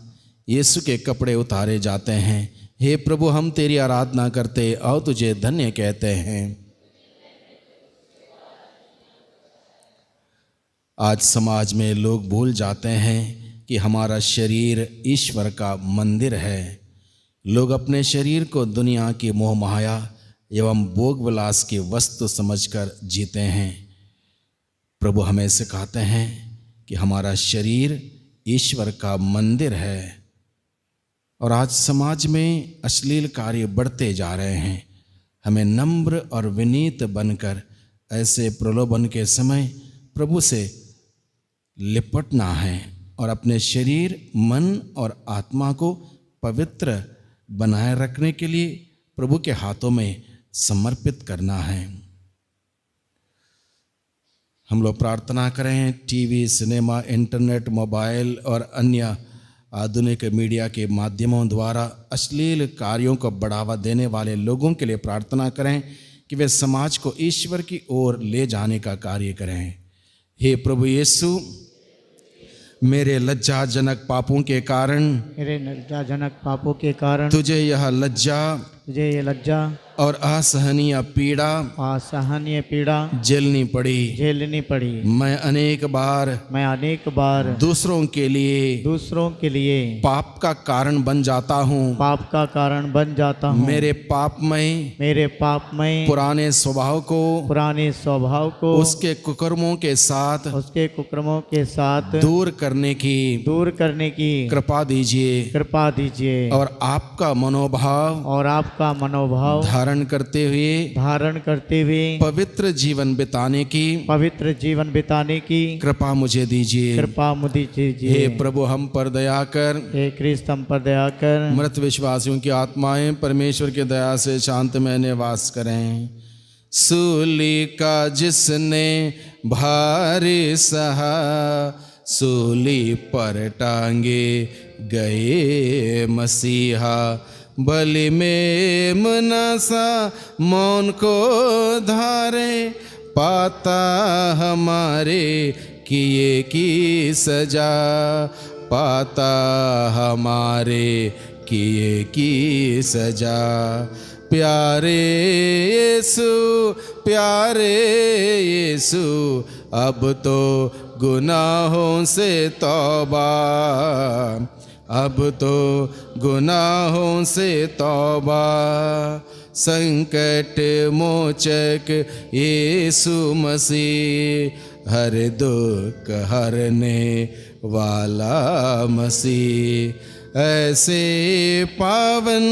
यीशु के कपड़े उतारे जाते हैं। हे प्रभु हम तेरी आराधना करते और तुझे धन्य कहते हैं। आज समाज में लोग भूल जाते हैं कि हमारा शरीर ईश्वर का मंदिर है। लोग अपने शरीर को दुनिया की मोह माया एवं भोग विलास की वस्तु समझकर जीते हैं। प्रभु हमें सिखाते हैं कि हमारा शरीर ईश्वर का मंदिर है। और आज समाज में अश्लील कार्य बढ़ते जा रहे हैं। हमें नम्र और विनीत बनकर ऐसे प्रलोभन के समय प्रभु से लिपटना है और अपने शरीर, मन और आत्मा को पवित्र बनाए रखने के लिए प्रभु के हाथों में समर्पित करना है। हम लोग प्रार्थना करें टीवी, सिनेमा, इंटरनेट, मोबाइल और अन्य आधुनिक मीडिया के माध्यमों द्वारा अश्लील कार्यों को बढ़ावा देने वाले लोगों के लिए प्रार्थना करें कि वे समाज को ईश्वर की ओर ले जाने का कार्य करें। हे प्रभु यीशु, मेरे लज्जाजनक पापों के कारण तुझे यह लज्जा और असहनीय पीड़ा झेलनी पड़ी। मैं अनेक बार दूसरों के लिए पाप का कारण बन जाता हूँ। मेरे पापमय पुराने स्वभाव को उसके कुकर्मों के साथ दूर करने की कृपा दीजिए और आपका मनोभाव धारण करते हुए पवित्र जीवन बिताने की कृपा मुझे दीजिए। हे प्रभु हम पर दया कर,
हे कृष्ण हम पर दया कर।
मृत विश्वासियों की आत्माएं परमेश्वर की दया से शांति में निवास करें। सूली का जिसने भारी सहा, सूली पर टांगे गए मसीहा, बलि में मुनासा मौन को धारे, पाता हमारे किए की सजा, पाता हमारे किए की सजा। प्यारे यीशु अब तो गुनाहों से तौबा, अब तो गुनाहों से तौबा। संकट मोचक यीशु मसीह, हर दुख हरने वाला मसीह, ऐसे पावन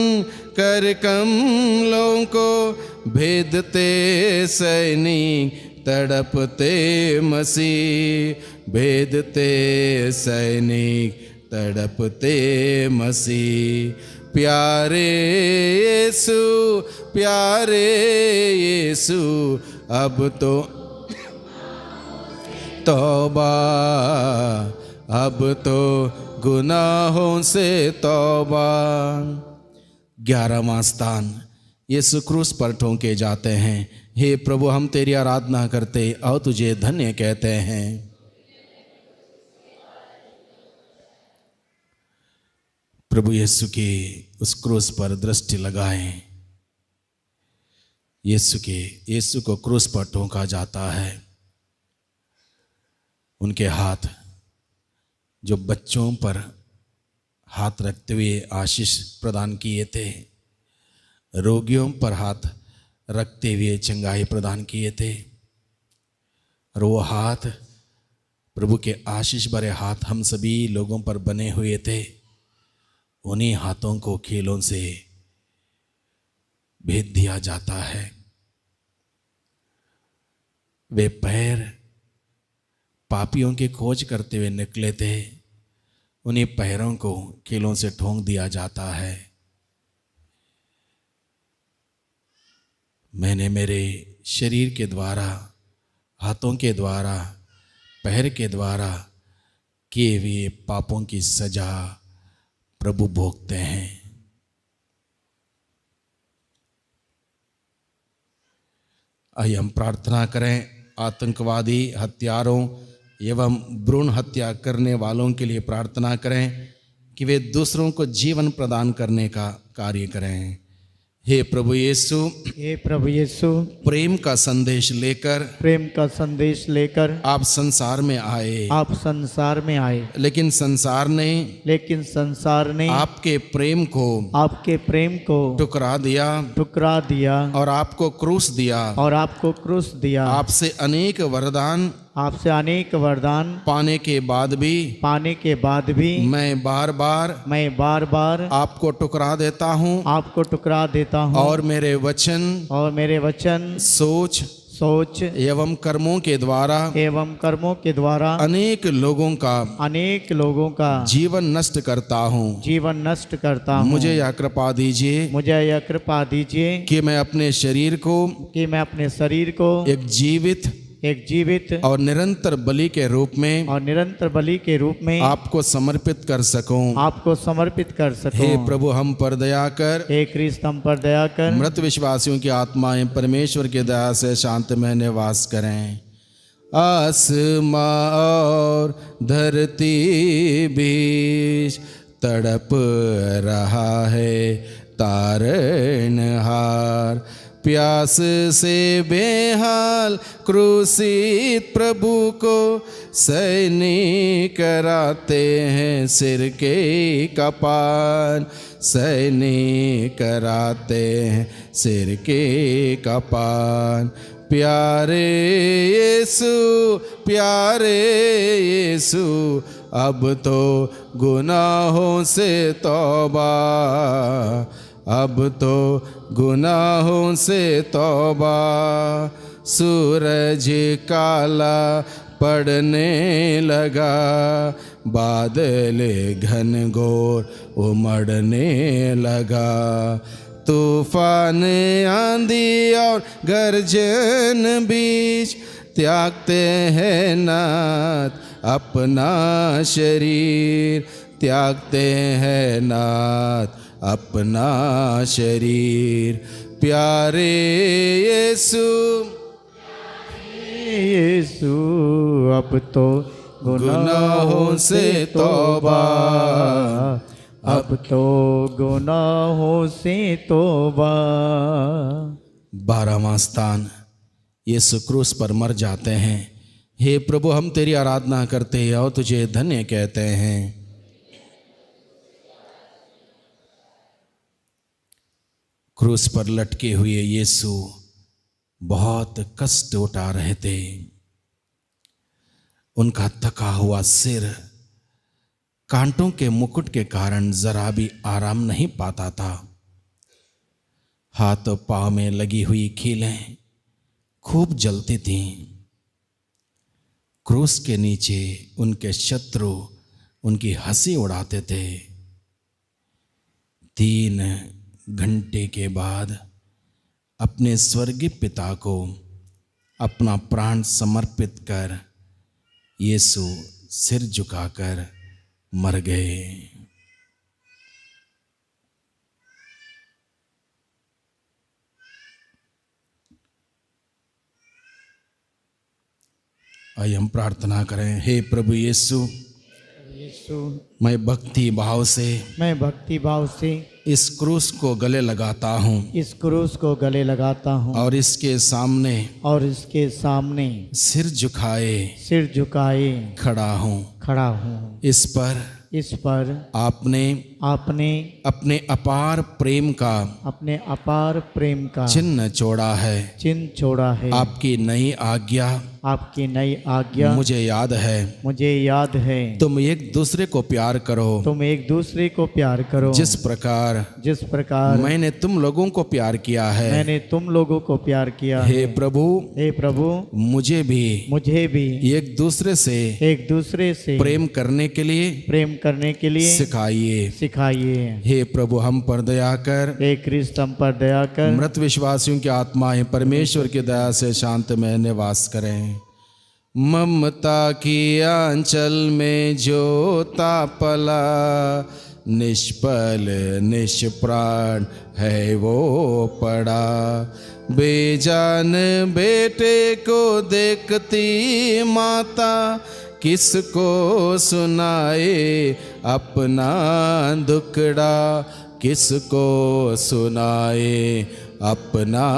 कर कमलों को भेदते सैनिक तड़पते मसीह, भेदते सैनिक तड़पते मसीह। प्यारे यीशु, प्यारे यीशु, अब तो तौबा, अब तो गुनाहों से तौबा। 11वां स्थान, यीशु क्रूस पर ठोंके जाते हैं। हे प्रभु, हम तेरी आराधना करते और तुझे धन्य कहते हैं। प्रभु यीशु की उस क्रूस पर दृष्टि लगाएं। यीशु को क्रूस पर ठोंका जाता है। उनके हाथ जो बच्चों पर हाथ रखते हुए आशीष प्रदान किए थे, रोगियों पर हाथ रखते हुए चंगाई प्रदान किए थे, और वो हाथ, प्रभु के आशीष भरे हाथ हम सभी लोगों पर बने हुए थे। उन्हीं हाथों को कीलों से भेद दिया जाता है। वे पैर पापियों की खोज करते हुए निकले थे, उन्हीं पैरों को कीलों से ठोंक दिया जाता है। मैंने मेरे शरीर के द्वारा, हाथों के द्वारा, पैर के द्वारा किए हुए पापों की सजा प्रभु भोगते हैं। आइए हम प्रार्थना करें। आतंकवादी, हत्यारों एवं भ्रूण हत्या करने वालों के लिए प्रार्थना करें कि वे दूसरों को जीवन प्रदान करने का कार्य करें। हे प्रभु यीशु,
हे प्रभु यीशु,
प्रेम का संदेश लेकर,
प्रेम का संदेश लेकर
आप संसार में आए,
आप संसार में आए,
लेकिन संसार ने आपके प्रेम को ठुकरा दिया और आपको क्रूस दिया। आपसे अनेक वरदान पाने के बाद भी मैं बार बार आपको टुकरा देता हूँ और मेरे वचन सोच एवं कर्मों के द्वारा अनेक लोगों का जीवन नष्ट करता हूँ। मुझे यह कृपा दीजिए कि मैं अपने शरीर को एक जीवित और निरंतर बलि के रूप में आपको समर्पित कर सकूं। हे प्रभु, हम पर दया कर,
हे ख्रीस्त हम पर दया कर।
मृत विश्वासियों की आत्माएं परमेश्वर की दया से शांतिमय निवास करें। आसमां और धरती बीच तड़प रहा है तारनहार, प्यास से बेहाल क्रूसित प्रभु को सैनिक कराते हैं सिर के कपान, सैनिक कराते हैं सिर के कपान। प्यारे यीशु, अब तो गुनाहों से तौबा, अब तो गुनाहों से तौबा। सूरज काला पड़ने लगा, बादल घनघोर उमड़ने लगा, तूफान आंधी और गर्जन बीच त्यागते हैं नाथ अपना शरीर, त्यागते हैं नाथ अपना शरीर। प्यारे
यीशु, अब तो गुनाहों से तौबा, अब तो गुनाहों से तौबा।
12वां स्थान, यीशु क्रूस पर मर जाते हैं। हे प्रभु, हम तेरी आराधना करते हैं और तुझे धन्य कहते हैं। क्रूस पर लटके हुए यीशु बहुत कष्ट उठा रहे थे। उनका थका हुआ सिर कांटों के मुकुट के कारण जरा भी आराम नहीं पाता था। हाथ पाँव में लगी हुई कीलें खूब जलती थीं। क्रूस के नीचे उनके शत्रु उनकी हंसी उड़ाते थे। 3 घंटे के बाद अपने स्वर्गीय पिता को अपना प्राण समर्पित कर यीशु सिर झुकाकर मर गए। आइए हम प्रार्थना करें। हे प्रभु यीशु, मैं भक्ति भाव से इस क्रूस को गले लगाता हूँ,
इस क्रूस को गले लगाता हूँ
और इसके सामने सिर झुकाए खड़ा हूँ। इस पर आपने अपने अपार प्रेम का चिन्ह छोड़ा है। आपकी नई आज्ञा मुझे याद है। तुम एक दूसरे को प्यार करो, जिस प्रकार मैंने तुम लोगों को प्यार किया है। हे प्रभु, मुझे भी एक दूसरे से प्रेम करने के लिए सिखाइए। हे प्रभु, हम पर दया कर,
हे कृष्ण हम पर दया कर।
मृत विश्वासियों की आत्माएं परमेश्वर की दया से शांत में निवास करें। ममता की आंचल में जोता पला, निष्पल निष्प्राण है वो पड़ा। बेजान बेटे को देखती माता, किसको सुनाए अपना दुखड़ा, किसको सुनाए अपना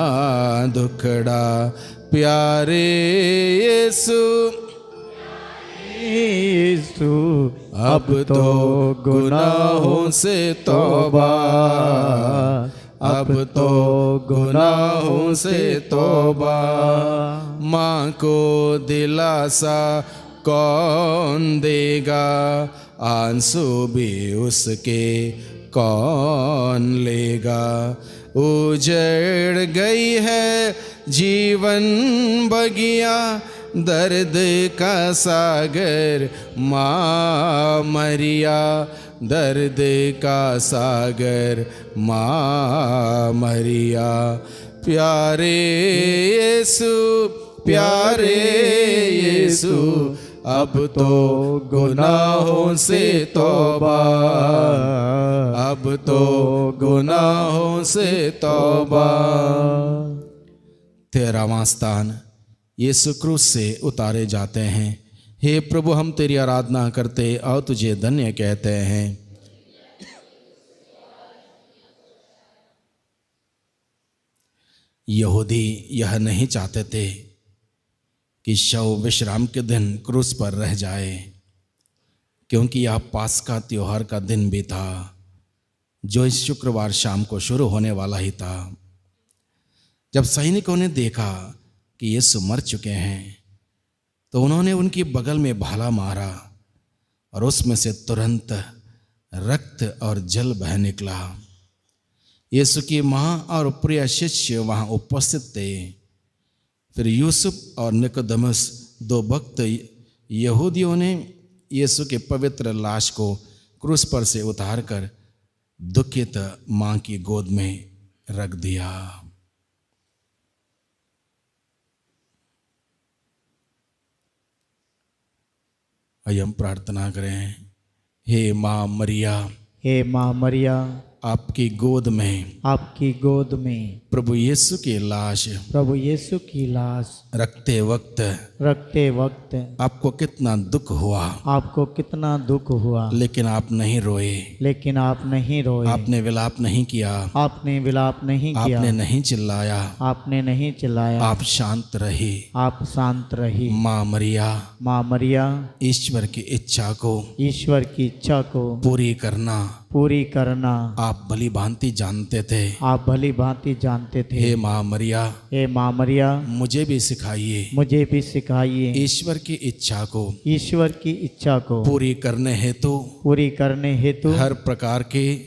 दुखड़ा। प्यारे यीशु, अब तो गुनाहों से तौबा, अब तो गुनाहों से तौबा। माँ को दिलासा कौन देगा, आंसू भी उसके कौन लेगा। उजड़ गई है जीवन बगिया, दर्द का सागर माँ मरिया, दर्द का सागर माँ मरिया। प्यारे यीशु, अब तो गुनाहों से तौबा, अब तो गुनाहों से तौबा। 13वां स्थान, यीशु क्रूस से उतारे जाते हैं। हे प्रभु, हम तेरी आराधना करते और तुझे धन्य कहते हैं। यहूदी यह नहीं चाहते थे कि शव विश्राम के दिन क्रूस पर रह जाए, क्योंकि यह पास्का त्योहार का दिन भी था, जो इस शुक्रवार शाम को शुरू होने वाला ही था। जब सैनिकों ने देखा कि यीशु मर चुके हैं, तो उन्होंने उनकी बगल में भाला मारा और उसमें से तुरंत रक्त और जल बह निकला। यीशु की माँ और प्रिय शिष्य वहाँ उपस्थित थे। फिर यूसुफ और निकोदेमुस, 2 भक्त यहूदियों ने यीशु के पवित्र लाश को क्रूस पर से उतारकर दुखित माँ की गोद में रख दिया। आइए हम प्रार्थना करें। हे माँ मरिया, आपकी गोद में प्रभु यीशु की लाश रखते वक्त आपको कितना दुख हुआ, लेकिन आप नहीं रोए, आपने विलाप नहीं किया, आपने नहीं चिल्लाया, आप शांत रही। माँ मरिया, ईश्वर की इच्छा को पूरी करना आप भली भांति जानते थे। हे माँ मरिया, मुझे भी सिखाइए ईश्वर की इच्छा को पूरी करने हेतु हर प्रकार के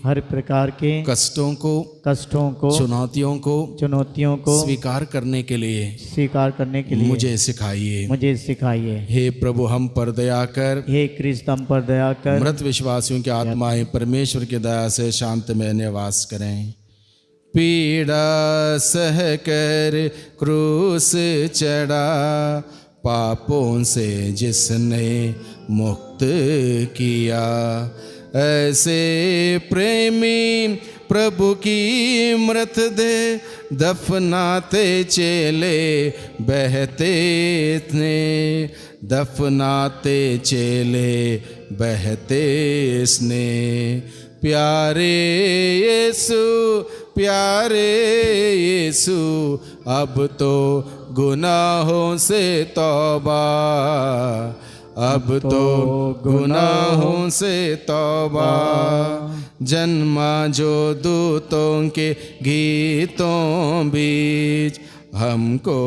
कष्टों को
कष्टों को, चुनौतियों को
स्वीकार करने के लिए
स्वीकार करने के लिए
मुझे सिखाइए।
मुझे सिखाइए।
हे प्रभु हम पर दया कर,
हे कृष्ण हम पर दया कर।
मृत विश्वासियों की आत्माएं परमेश्वर की दया से शांत में निवास करें। पीड़ा सह कर क्रूस चढ़ा, पापों से जिसने मुक्त किया, ऐसे प्रेमी प्रभु की मृतदेह दफनाते चले बहते थे, दफनाते चले बहते स्ने। प्यारे यीशु, प्यारे यीशु, अब तो गुनाहों से तौबा, अब तो गुनाहों से तौबा। जन्मा जो दूतों के गीतों बीच, हमको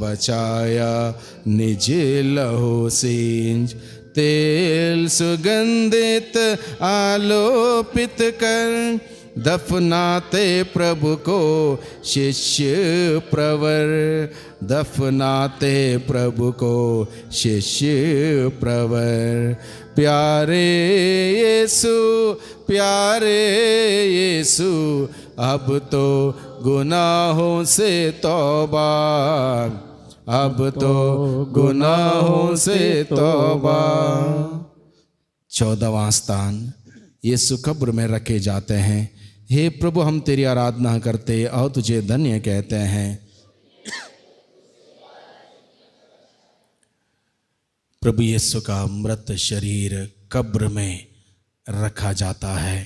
बचाया निज लहू सींच। तेल सुगंधित आलोपित कर, दफनाते प्रभु को शिष्य प्रवर, दफनाते प्रभु को शिष्य प्रवर। प्यारे यीशु, प्यारे यीशु, अब तो गुनाहों से तौबा, अब तो गुनाहों से तौबा। 14वां स्थान, यीशु कब्र में रखे जाते हैं। हे प्रभु हम तेरी आराधना करते और तुझे धन्य कहते हैं। प्रभु यीशु का मृत शरीर कब्र में रखा जाता है।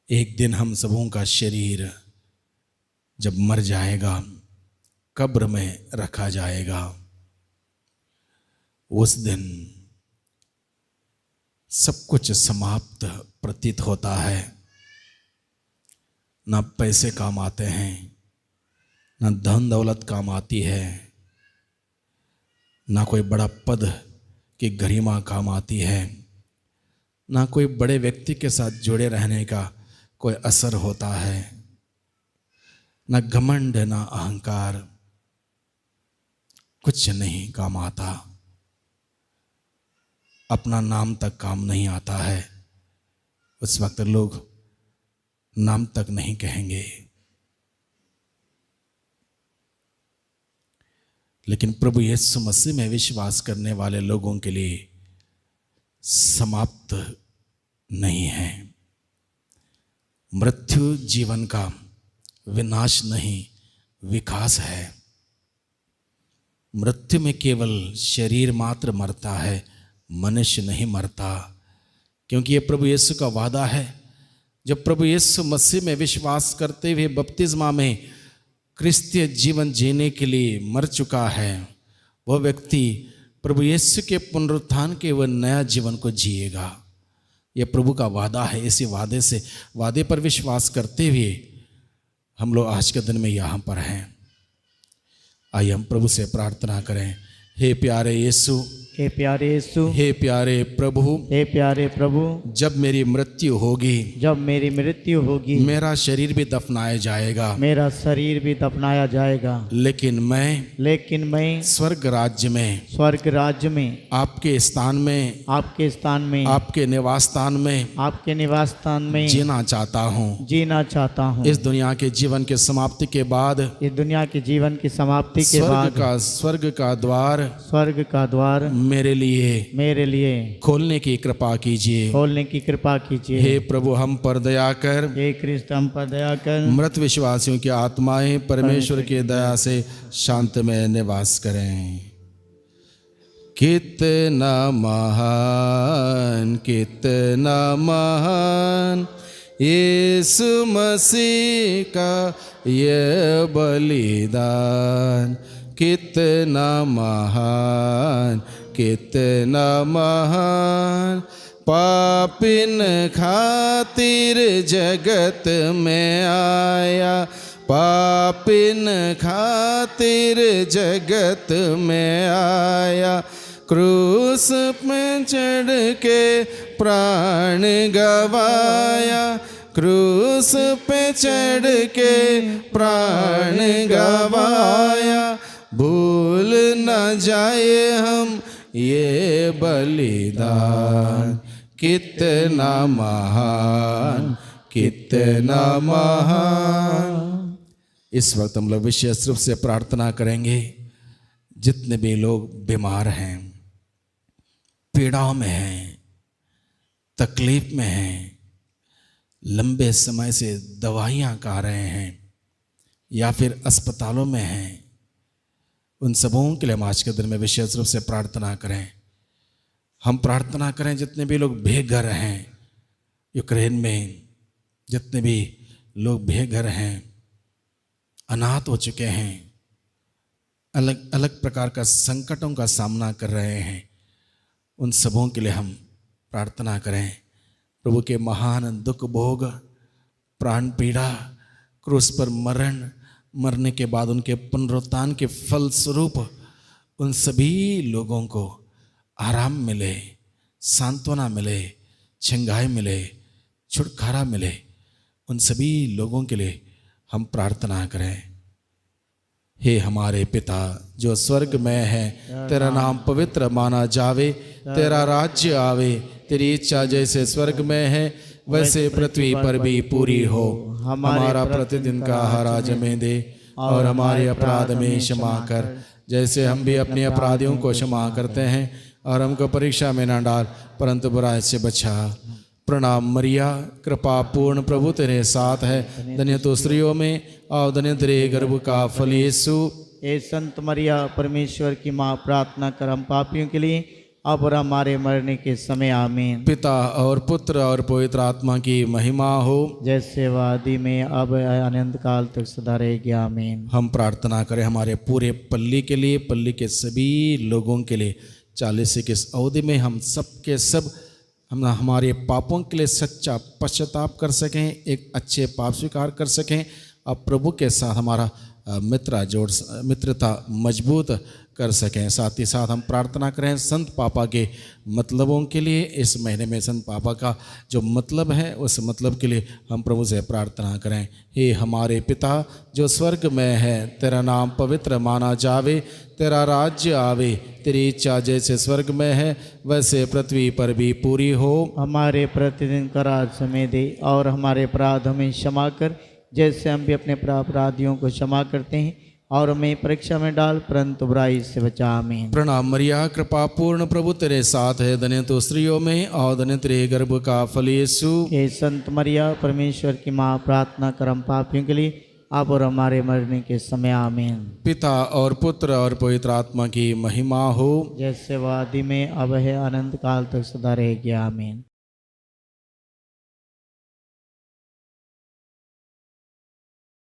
एक दिन हम सबों का शरीर जब मर जाएगा कब्र में रखा जाएगा। उस दिन सब कुछ समाप्त प्रतीत होता है। ना पैसे काम आते हैं, ना धन दौलत काम आती है, ना कोई बड़ा पद की गरिमा काम आती है, ना कोई बड़े व्यक्ति के साथ जुड़े रहने का कोई असर होता है, ना घमंड, ना अहंकार, कुछ नहीं काम आता। अपना नाम तक काम नहीं आता है। उस वक्त लोग नाम तक नहीं कहेंगे। लेकिन प्रभु यीशु मसीह में विश्वास करने वाले लोगों के लिए समाप्त नहीं है। मृत्यु जीवन का विनाश नहीं, विकास है। मृत्यु में केवल शरीर मात्र मरता है, मनुष्य नहीं मरता, क्योंकि ये प्रभु यीशु का वादा है। जब प्रभु यीशु मसीह में विश्वास करते हुए बपतिस्मा में क्रिस्तीय जीवन जीने के लिए मर चुका है, वह व्यक्ति प्रभु यीशु के पुनरुत्थान के वह नया जीवन को जिएगा। यह प्रभु का वादा है। इसी वादे पर विश्वास करते हुए हम लोग आज के दिन में यहाँ पर हैं। आइए हम प्रभु से प्रार्थना करें। हे प्यारे यीशु,
हे प्यारे यीशु,
हे प्यारे प्रभु,
हे प्यारे प्रभु,
जब मेरी मृत्यु होगी,
जब मेरी मृत्यु होगी,
मेरा शरीर भी दफनाया जाएगा,
मेरा शरीर भी दफनाया जाएगा,
लेकिन मैं स्वर्ग राज्य में आपके स्थान में आपके निवास स्थान में जीना चाहता हूँ। इस दुनिया के जीवन के समाप्ति के बाद स्वर्ग का द्वार मेरे लिए खोलने की कृपा कीजिए। हे प्रभु हम पर दया कर,
हे कृष्ण हम पर दया कर।
मृत विश्वासियों की आत्माएं परमेश्वर की दया से शांत में निवास करें। कितना महान यीशु मसीह का ये बलिदान, कितना महान पापिन खातिर जगत में आया, पापिन खातिर जगत में आया। क्रूस पे चढ़ के प्राण गवाया, क्रूस पे चढ़ के प्राण गवाया, भूल न जाए हम ये बलिदान, कितना महान, कितना महान। इस वक्त हम लोग विशेष रूप से प्रार्थना करेंगे, जितने भी लोग बीमार हैं, पीड़ाओं में हैं, तकलीफ में हैं, लंबे समय से दवाइयाँ खा रहे हैं या फिर अस्पतालों में हैं, उन सबों के लिए हम आज के दिन में विशेष रूप से प्रार्थना करें। हम प्रार्थना करें जितने भी लोग बेघर हैं, यूक्रेन में जितने भी लोग बेघर हैं, अनाथ हो चुके हैं, अलग अलग प्रकार का संकटों का सामना कर रहे हैं, उन सबों के लिए हम प्रार्थना करें। प्रभु के महान दुख भोग, प्राण पीड़ा, क्रूस पर मरने के बाद उनके पुनरुत्थान के फल स्वरूप उन सभी लोगों को आराम मिले, सांत्वना मिले, छंगाई मिले, छुटकारा मिले। उन सभी लोगों के लिए हम प्रार्थना करें। हे हमारे पिता जो स्वर्ग में है, तेरा नाम पवित्र माना जावे, तेरा राज्य आवे, तेरी इच्छा जैसे स्वर्ग में है वैसे पृथ्वी पर भी पूरी हो। हमारा प्रतिदिन का आहार आज हमें दे, और हमारे अपराध में क्षमा कर, जैसे हम भी अपने अपराधियों को क्षमा करते हैं, और हमको परीक्षा में न डाल परंतु बुराई से बचा। प्रणाम मरिया, कृपा पूर्ण प्रभु तेरे साथ है, धन्य तो स्त्रियों में और धन्य तेरे गर्भ का फल यीशु।
हे संत मरिया परमेश्वर की माँ, प्रार्थना कर हम पापियों के लिए अब और हमारे मरने के समय आमीन।
पिता और पुत्र और पवित्र आत्मा की महिमा हो,
जैसे वादी में अब अनंत काल तक सदा रहेगी आमीन।
हम प्रार्थना करें हमारे पूरे पल्ली के लिए, पल्ली के सभी लोगों के लिए। 40 की इस अवधि में हम सब के सब हम हमारे पापों के लिए सच्चा पश्चाताप कर सकें, एक अच्छे पाप स्वीकार कर सकें, और प्रभु के साथ हमारा मित्रता मजबूत कर सकें। साथ ही साथ हम प्रार्थना करें संत पापा के मतलबों के लिए। इस महीने में संत पापा का जो मतलब है उस मतलब के लिए हम प्रभु से प्रार्थना करें। हे हमारे पिता जो स्वर्ग में है, तेरा नाम पवित्र माना जावे, तेरा राज्य आवे, तेरी इच्छा जैसे स्वर्ग में है वैसे पृथ्वी पर भी पूरी हो।
हमारे प्रतिदिन का राज हमें दे, और हमारे अपराध हमें क्षमा कर, जैसे हम भी अपने अपराधियों को क्षमा करते हैं, और हमें परीक्षा में डाल परंतु बुराई से बचा आमीन।
प्रणाम मरिया, कृपा पूर्ण प्रभु तेरे साथ है, धन्य तो स्त्रियों में और धन्य तेरे गर्भ का फल यीशु।
हे संत मरिया परमेश्वर की माँ, प्रार्थना कर हम पापियों के लिए अब और हमारे मरने के समय आमीन।
पिता और पुत्र और पवित्र आत्मा की महिमा हो,
जैसे वादी में अब है अनंत काल तक सदा रहेगी आमीन।